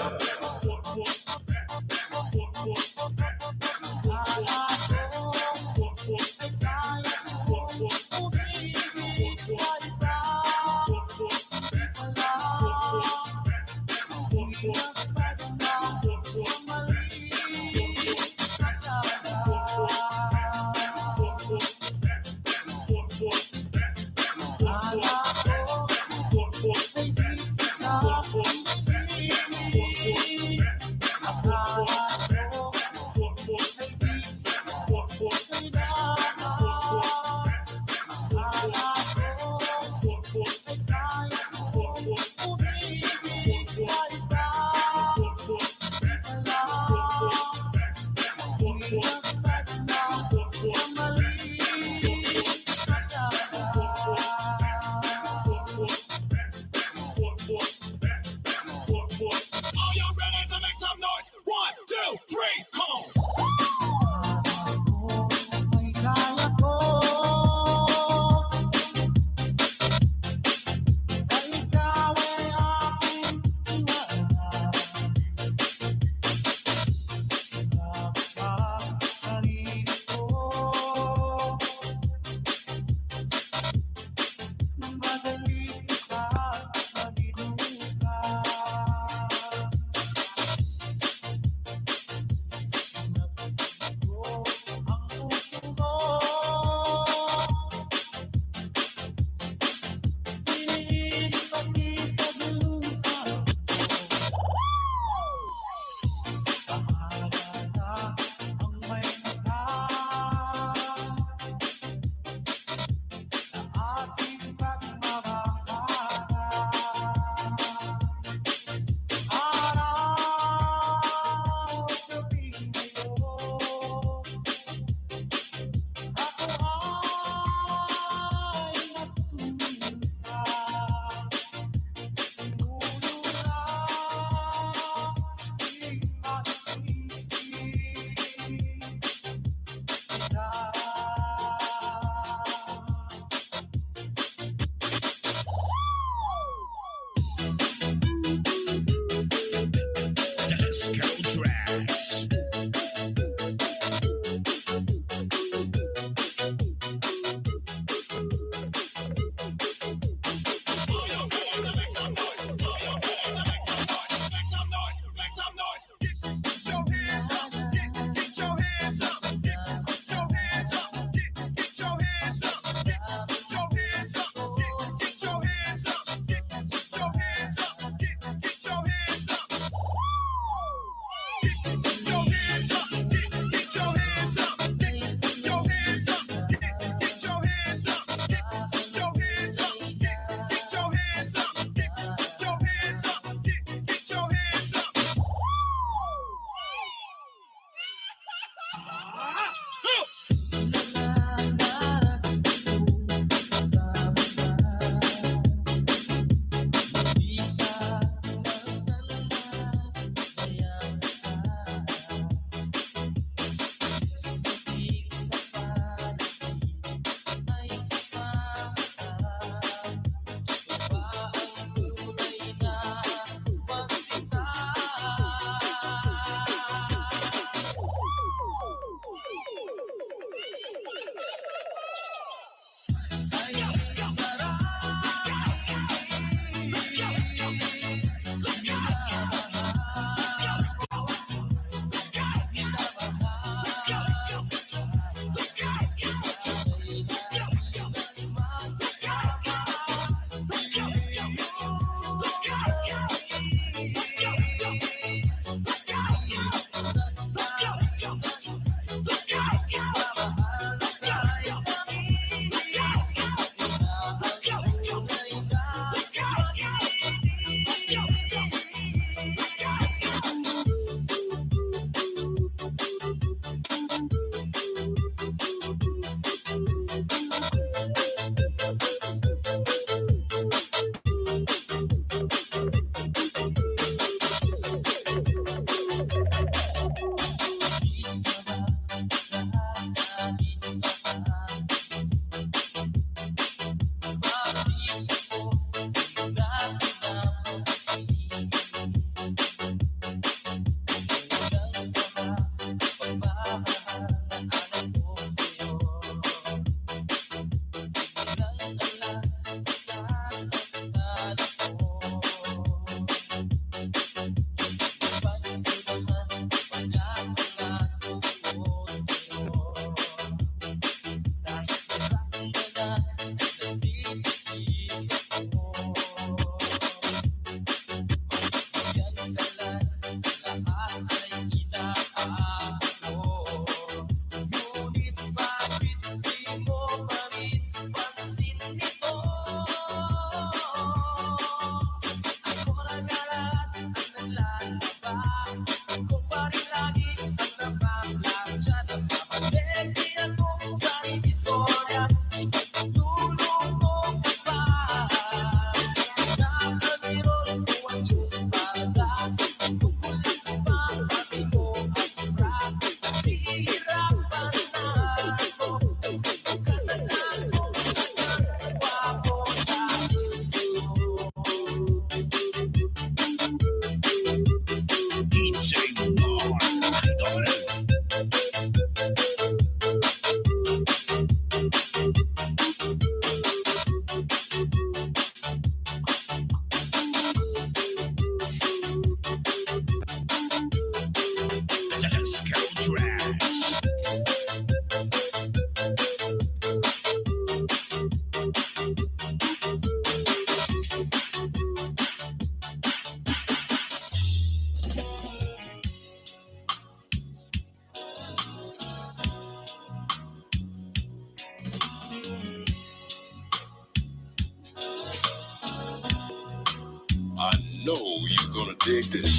know you're gonna dig this.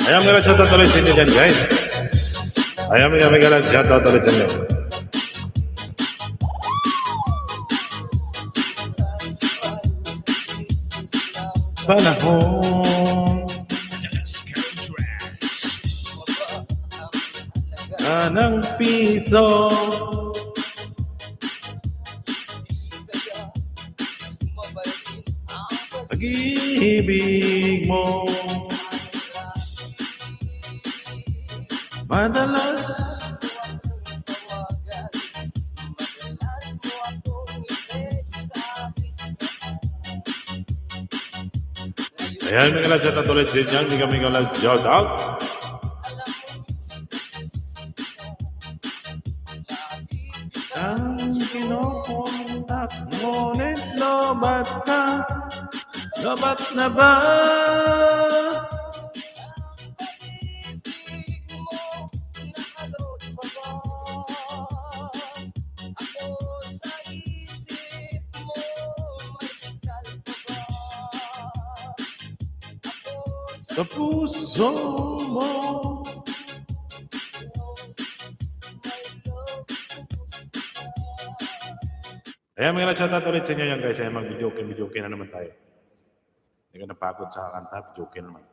Ayaw mga shoutout ulit sa inyo dyan, guys. Ayaw mga shoutout ulit sa inyo. Panahon ng piso, pag-ibig mo madalas ayan mga lang shoutout ulit sa inyo. Mga lang shoutout. Ang kinukontak, ngunit lobat ka, lobat na ba? Sa puso mo. Ayan, mga nag-shoutout ulit sa inyo yan, guys. Ayan, mag-videoke na naman tayo. Hindi ka napagod sa kanta, videoke naman.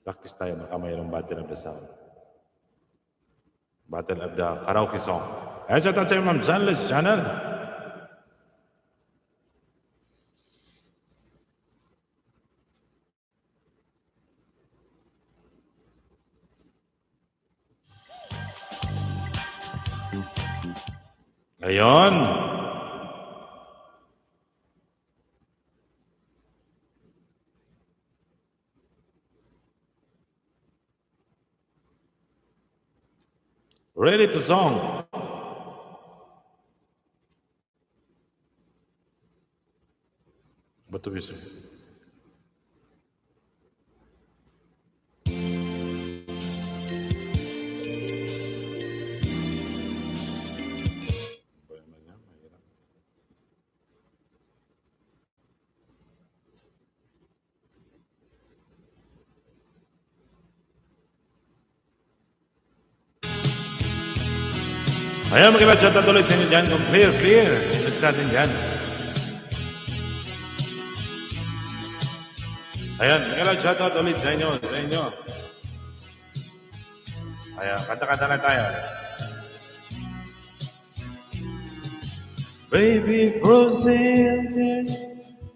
Practice tayo, baka mayroong battle of the sound. Battle of the karaoke song. Ayan, shoutout sa inyo, Ma'am Zanless Channel. Ayon. Ready to song. What do we say? Ayan, mag-shoutout ulit sa inyo dyan. Kung clear. Gusto natin dyan. Ayan, mag-shoutout ulit sa inyo. Ayan, kanta-kanta na tayo. Baby, frozen tears,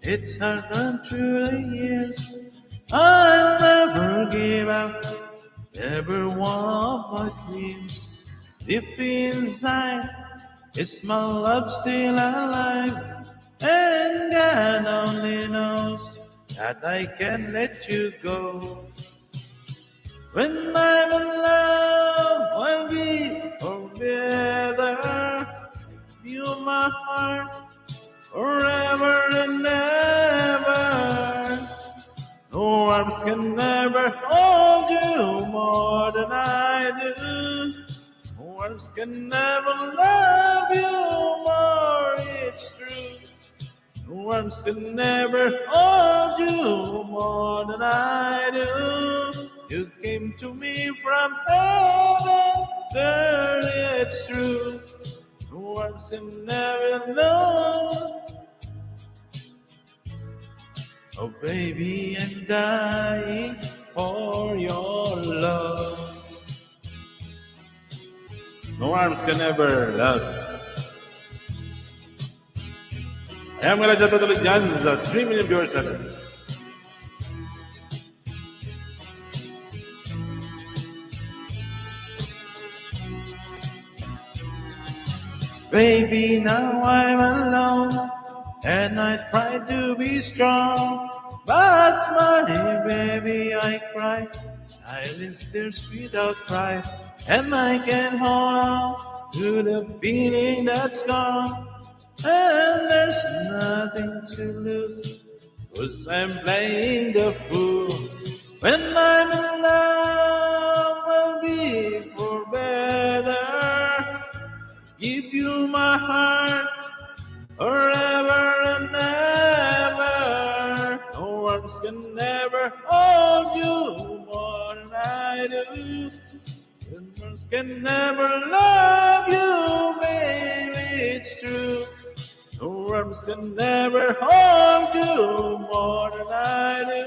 it's hard run through the years. I'll never give up, every one of my dreams. Deep inside, is my love still alive? And God only knows that I can't let you go. When I'm in love, I'll be together. You my heart, forever and ever. No arms can never hold you more than I do. Arms can never love you more, it's true. No arms can never hold you more than I do. You came to me from heaven, girl, it's true. No arms can never know. Oh baby, I'm dying for your love. No arms can ever love. Ayan mga shoutout ulit dyan sa 3 million viewers natin. Baby, now I'm alone and I try to be strong, but my baby, I cry. Silence tears without fright. And I can hold on to the feeling that's gone. And there's nothing to lose. 'Cause I'm playing the fool. When I'm in love, I'll be for better. Give you my heart forever and ever. No arms can never hold you more than I do. Words can never love you, baby, it's true. No arms can never hold you more than I do.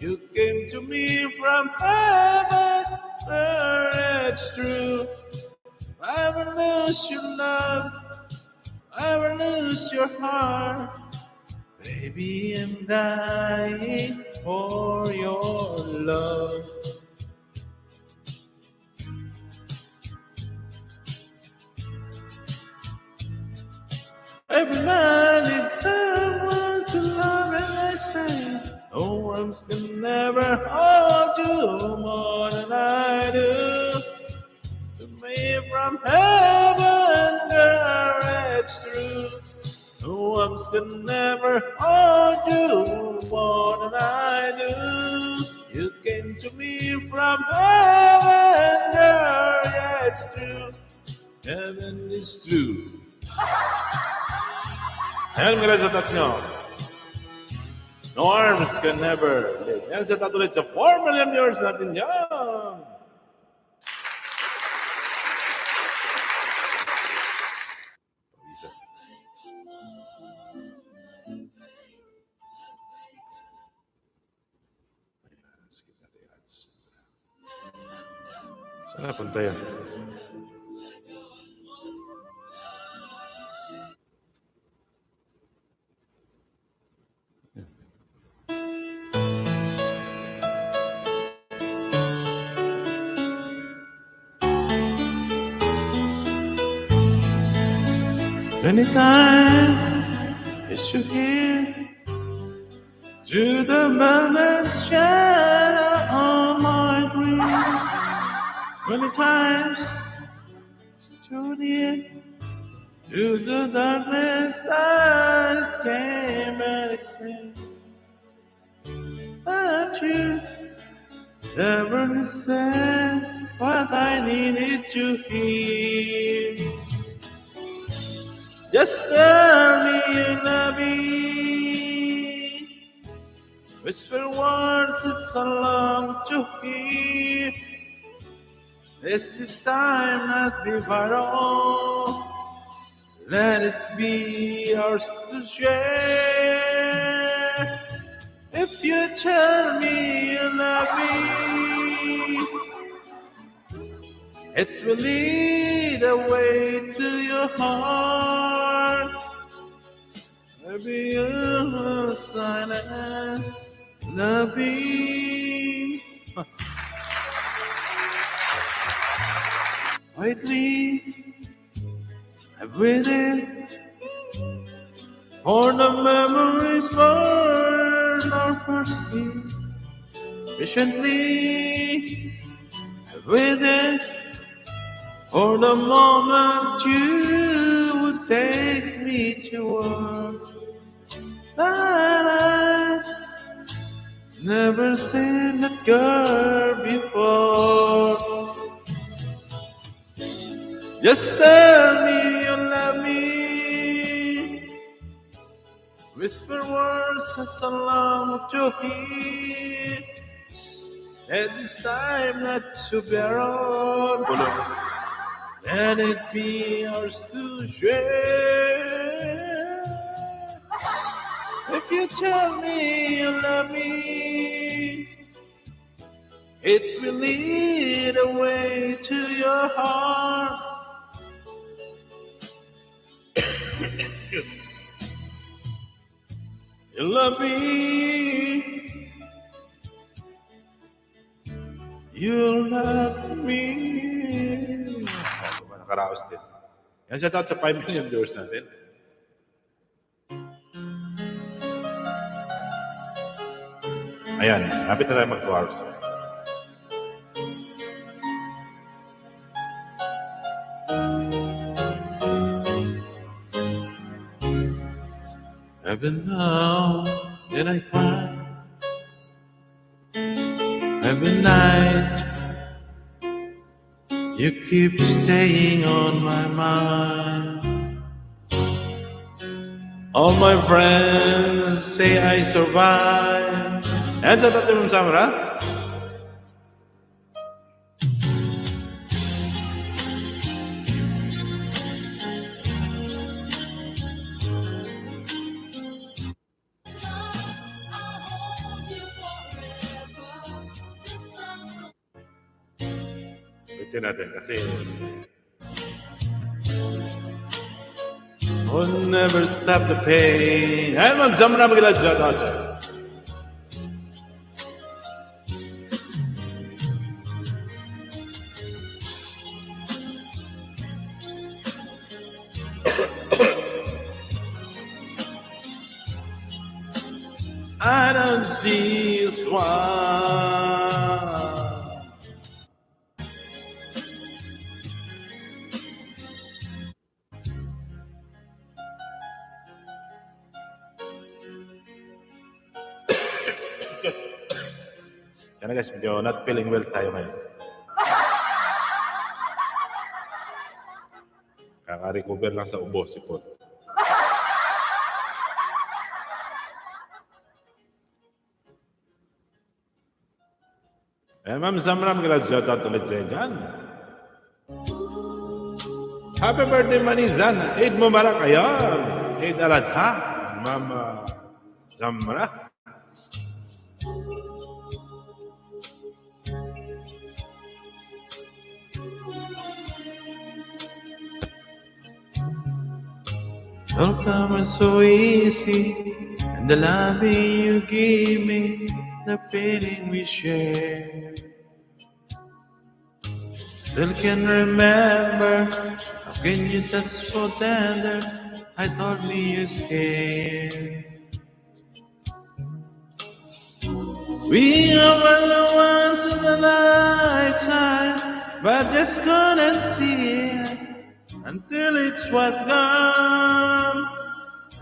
You came to me from heaven, it's true. I will lose your love, I will lose your heart. Baby, I'm dying for your love. Every man needs someone to love, and I say, no arms can never hold you more than I do. To me from heaven, girl, it's true. No arms can never hold you more than I do. You came to me from heaven, girl, yeah, it's true. Heaven is true. Ayan, mga sa touch nyo. No arms can never live. Yan sa tatuloy sa 4 million viewers natin yan. Isa. Skip natin yung ads. Saan napunta yan? Anytime as you hear through the velvet shadow on my dream, many times stood near through the darkness I came and exclaimed that you never said what I needed to hear. Just tell me you love me. Whisper words it's so long to hear. Let this time not be far off. Let it be ours to share. If you tell me you love me, it will lead the way to your heart. Maybe you'll silent loving. Quietly, I breathe in, for the memories burn our first kiss. Patiently, I breathe in, for the moment you would take me to work that I never seen that girl before. Just tell me you love me. Whisper words as I long to hear. At this time not to bear on. Let it be ours to share. If you tell me you love me, it will lead the way to your heart. You love me. You love me. Nakaraos din. Yan, shout out sa 5 million viewers natin. Ayan, lapit na tayo mag 2 hours. Even now Then I cry every night. You keep staying on my mind. All my friends say I survive. Yan sa tatlo mong Samra. Ito natin kasi will never stop the pain. Ay, ma'am, Samra magila dyan. I don't see why. Yan na guys, medyo not feeling well tayo ngayon. Kaka-recover lang sa ubo si Pot. Ma'am Samra, mag-shout out ulit sa dyan. Happy birthday, Manizan. Eid Mubarak ayan. Eid al-Adha, Ma'am Samra. Your come so easy, and the loving you give me, the feeling we share. Still can remember, how can you touch so tender? I told me you scared. We are the once in a lifetime, but just couldn't see it until it was gone.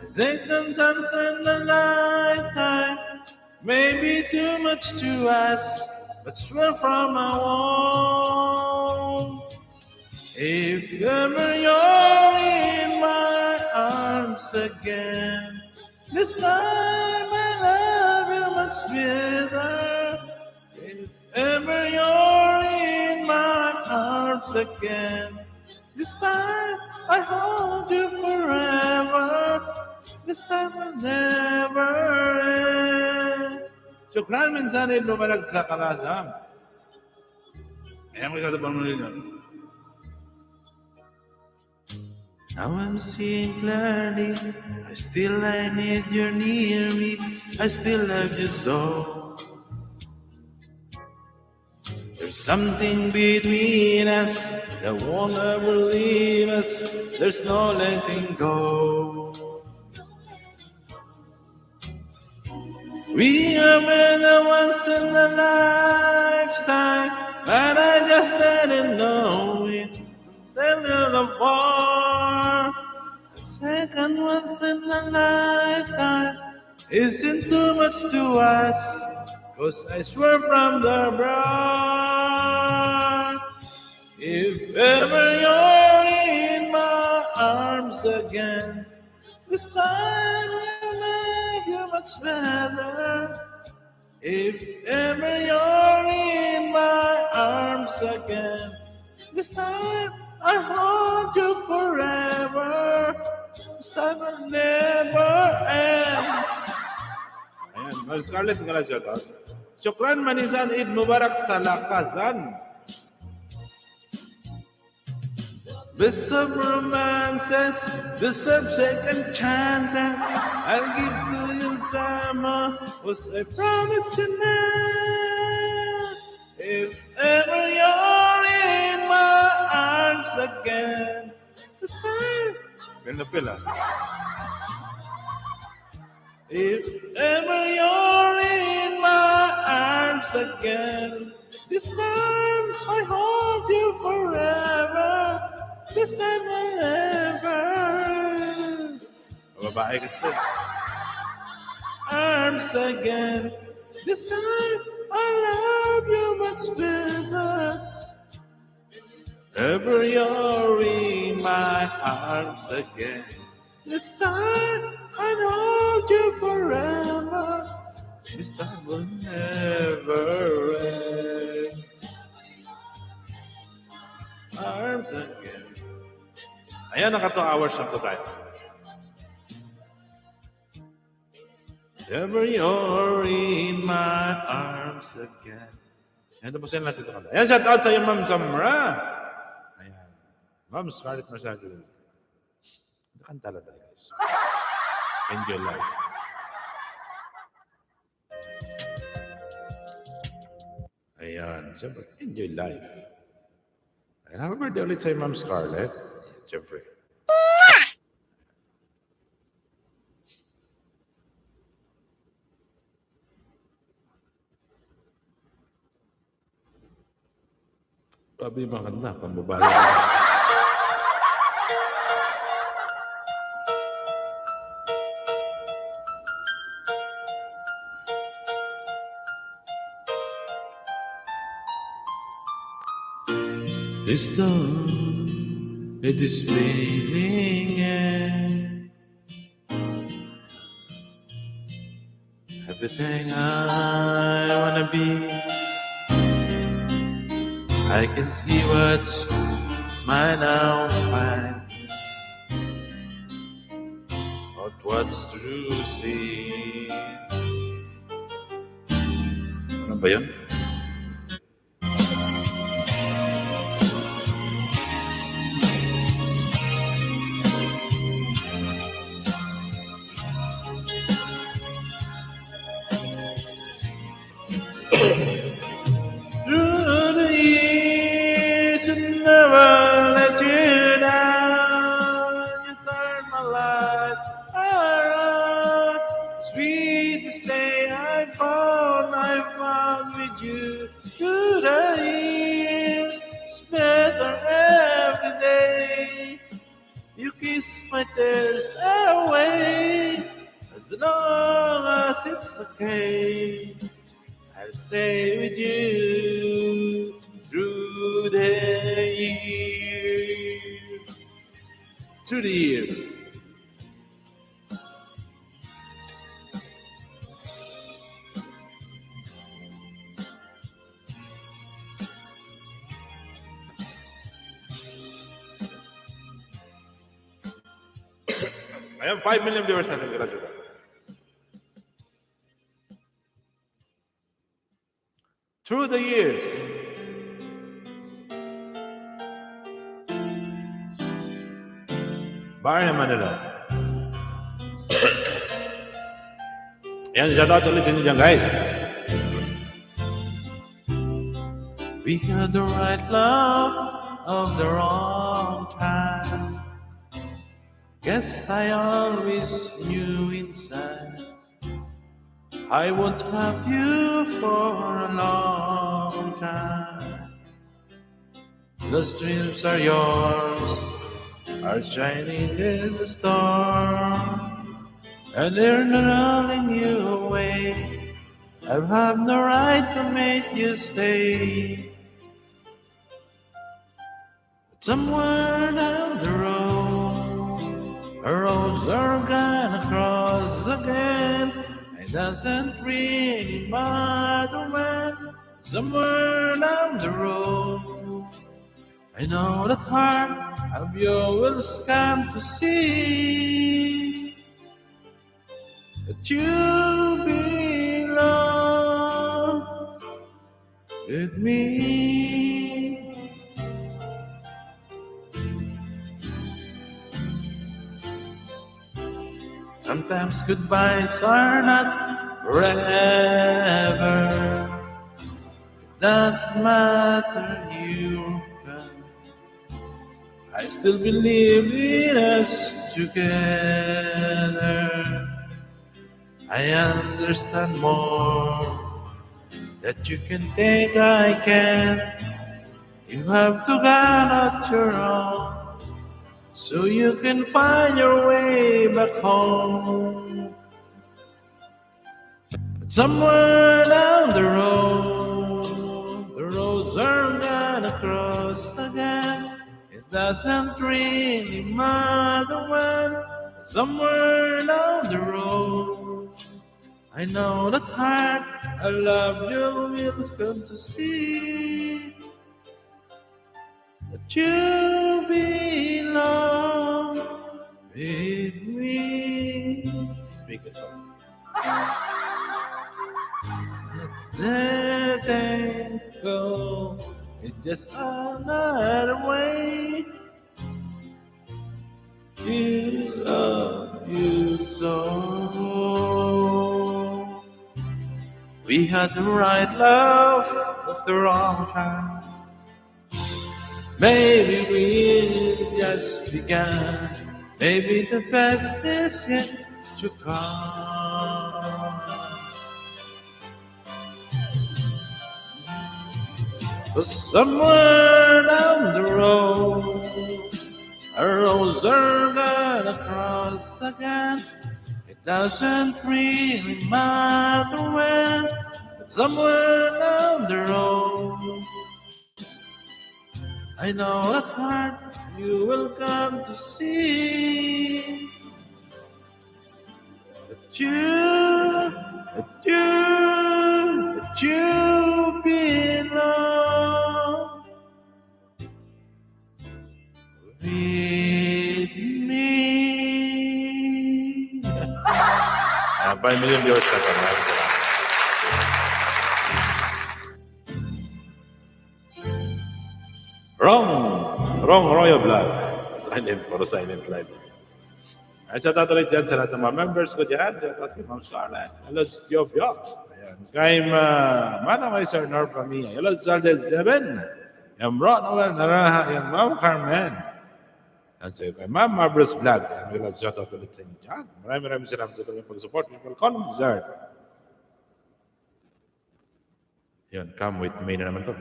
A second chance in a lifetime may be too much to ask, but swear from my wall. If ever you're in my arms again, this time I love you much better. If ever you're in my arms again, this time I hold you forever. This time will never end. Syukran minsan ay lumalag sa kalasam. Ayan ko sa tapang nilin. Now I'm seeing clearly, I need you near me, I still love you so. There's something between us that won't ever leave us, there's no letting go. We have been a once in a lifetime, but I just didn't know it. Then you're far. A second once in a lifetime isn't too much to ask, 'cause I swear from the broad, if ever you're in my arms again, this time I'll make you much better. If ever you're in my arms again, this time I hold you forever. This time will never end. Ayan, Ma'am Scarlett, nga lang siya to. Syukran, Manizan, Eid Mubarak sa lakasan. Deserve romances, deserve second chances. I'll give to you summer, was I promise you now. If ever you're in my arms again, this time, pila. If ever you're in my arms again, this time I hold you forever. This time I'll never. Babae kasi din. arms again. This time I love you much better. Ever you're in my arms again. This time I'll hold you forever. This time will never end. Arms again. Ayan, naka 2 hours na po tayo. Ever you're in my arms again. Ayan, tapusin natin ito kanta. Ayan, shout out sa iyo, Ma'am Samra. Ayan. Ma'am Scarlett Massage. Kanta lang tayo, guys. Enjoy life. Ayan, siyempre, enjoy life. Ayan, happy birthday ulit sa iyo, Ma'am Scarlett. Siyempre. Grabe yung mga kanta, pambabae. This dawn, it is fading in. Everything I wanna be, I can see what's mine now find. But what's true see? Ano ba yun? Through the years, I never let you down. You turn my life around. Sweetest day I found with you. Through the years, it's better every day. You kiss my tears away. As long as it's okay, I'll stay with you through the years. Through the years. I have 5 million viewers natin. Graduate. Through the years. Barrio Manila. Yan, shout out ulit sa inyo dyan, guys. We had the right love of the wrong time. Guess I always knew inside I won't have you for a long time. Those dreams are yours, are shining as a star, and they're rolling you away. I have no right to make you stay. But somewhere down the road, our roads are gonna cross again. It doesn't really matter when. Somewhere down the road, I know that heart of yours come to see that you belong with me. Sometimes goodbyes are not forever. It doesn't matter, you can. I still believe in us together. I understand more that you can take, I can. You have to go on your own, so you can find your way back home. Somewhere down the roads are gonna cross again. It doesn't really matter when. Somewhere down the road, I know that heart I love you will come to see that you belong with me. Make it up. Letting go is just another way to love you so. We had the right love of the wrong time. Maybe we just began. Maybe the best is yet to come. But somewhere down the road, our roads are gonna cross again. It doesn't really matter when, but somewhere down the road, I know at heart you will come to see that you belong with me. 5 million viewers na ito. Maraming salamat. Wrong Royal Blood. Silent, puro silent live. At sa tatuloy dyan sa lahat ng mga members ko dyan, at kay Ma'am Scarlett, hello, Jovio. Ayan. Kay Manang kay Sir Norfa Mia, hello, Saldes 7. Yung Ron Noel Naraha, yung Ma'am Carmen. At sa kay Ma'am Marvelous Vlog, may love shoutout ulit sa inyo dyan. Maraming salamat sa inyong pag-support. May Falcon Wizard. Yun, come with me na naman to.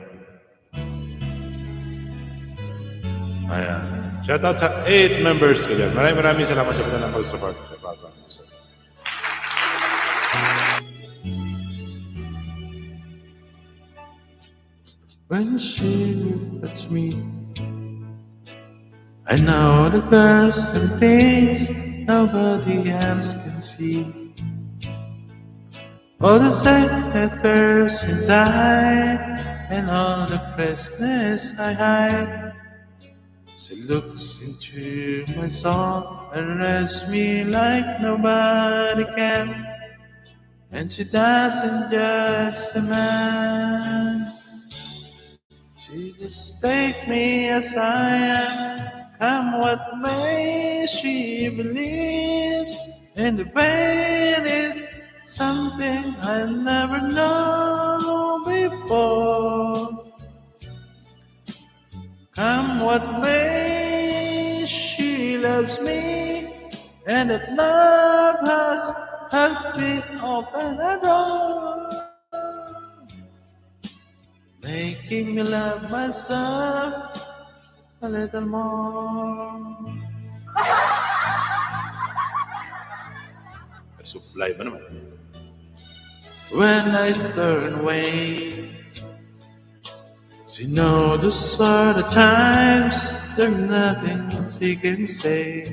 Ayan. Shoutout sa 8 members ko dyan. Maraming salamat sa pagkakas ng pag-support. When she looks at me, I know that there's some things nobody else can see. All the sad curves inside and all the freshness I hide. She looks into my soul and reads me like nobody can. And she doesn't judge the man. She just take me as I am. Come what may, she believes. And the pain is something I never know before. Come what may, she loves me, and that love has helped me open a door, making me love myself a little more. Supply ba naman? When I turn away, she knows those are the times there's nothing she can say,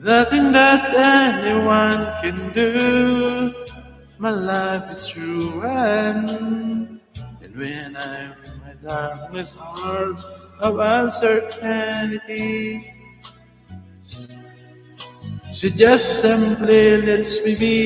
nothing that anyone can do. My life is true and when I'm in my darkness hours of uncertainty, she just simply lets me be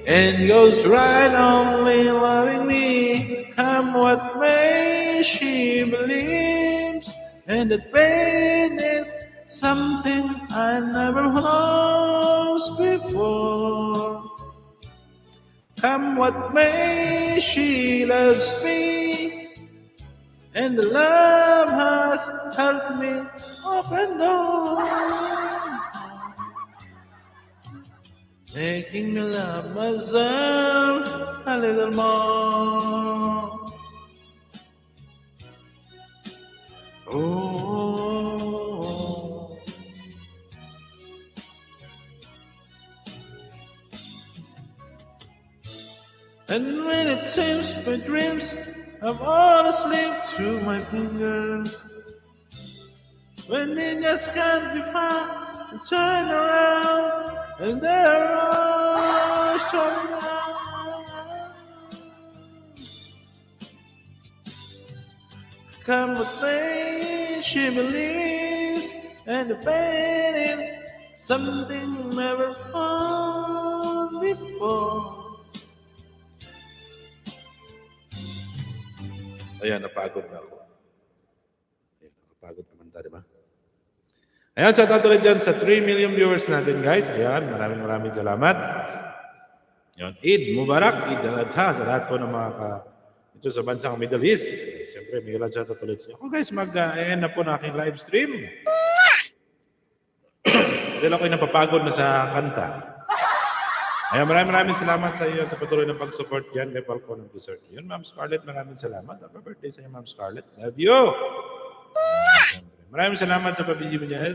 and goes right on loving me. Come what may, she believes, and that pain is something I never lost before. Come what may, she loves me, and the love has helped me open doors, making me love myself a little more. Oh, And when it seems my dreams have all slipped through my fingers, when they just can't be found, I turn around and they're all shutting down. Come with me, she believes, and the pain is something never found before. Ayan, napagod na ako. Ayan, nakapagod naman tayo, di ba? Ayan, shout out ulit dyan sa 3 million viewers natin, guys. Ayan, maraming salamat. Ayan, Eid Mubarak, Eid al-Adha sa lahat po ng mga ito sa bansang Middle East. Siyempre, may shout out ulit sa ako, guys, mag-end na po na aking live stream. Dahil ako'y napapagod na sa kanta. Ayan, maraming salamat sa iyo sa patuloy ng pag-support dyan kay Falcon ng Dessert. Yun, Ma'am Scarlett, maraming salamat. Happy birthday sa iyo, Ma'am Scarlett. Love you! Maraming salamat sa pabigyan mo dyan.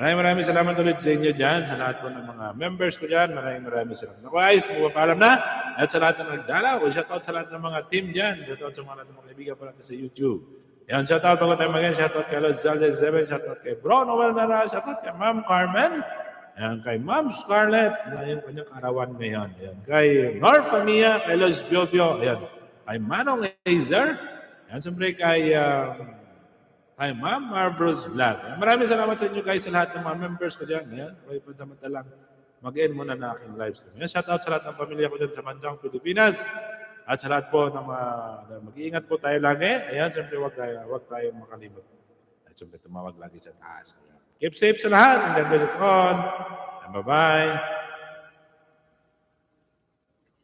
Maraming salamat ulit sa inyo dyan, sa lahat po ng mga members ko dyan. Maraming salamat. Ako guys, magpapaalam na. At sa lahat ng nagdala, shoutout sa lahat ng mga team dyan. Shoutout sa mga kaibigan po natin sa YouTube. Yan, shoutout bago tayo mag-end. Shoutout kay Los Zaldes 7. Shoutout kay Bro Noel Nara. Shoutout kay Ma'am Carmen. Ayan, kay Ma'am Scarlett, na yung kanyang karawan ngayon. Ayan, kay Norfa Mia, kay Los Biobio. Ayan, kay Manong Azer. Ayan, siyempre kay Ma'am Marvelous Vlog. Ayan, maraming salamat sa inyo guys, sa lahat ng mga members ko dyan. Ayan, okay, pansamantalang mag-end muna na aking live stream. Ayan, shout out sa lahat ng pamilya ko dyan sa bansang Pilipinas. At sa lahat po ng mag-iingat po tayo lagi. Ayan, siyempre wag tayong makalimot. At siyempre tumawag lagi sa taas. Ayan. Keep safe sa lahat and God bless us all. And bye-bye.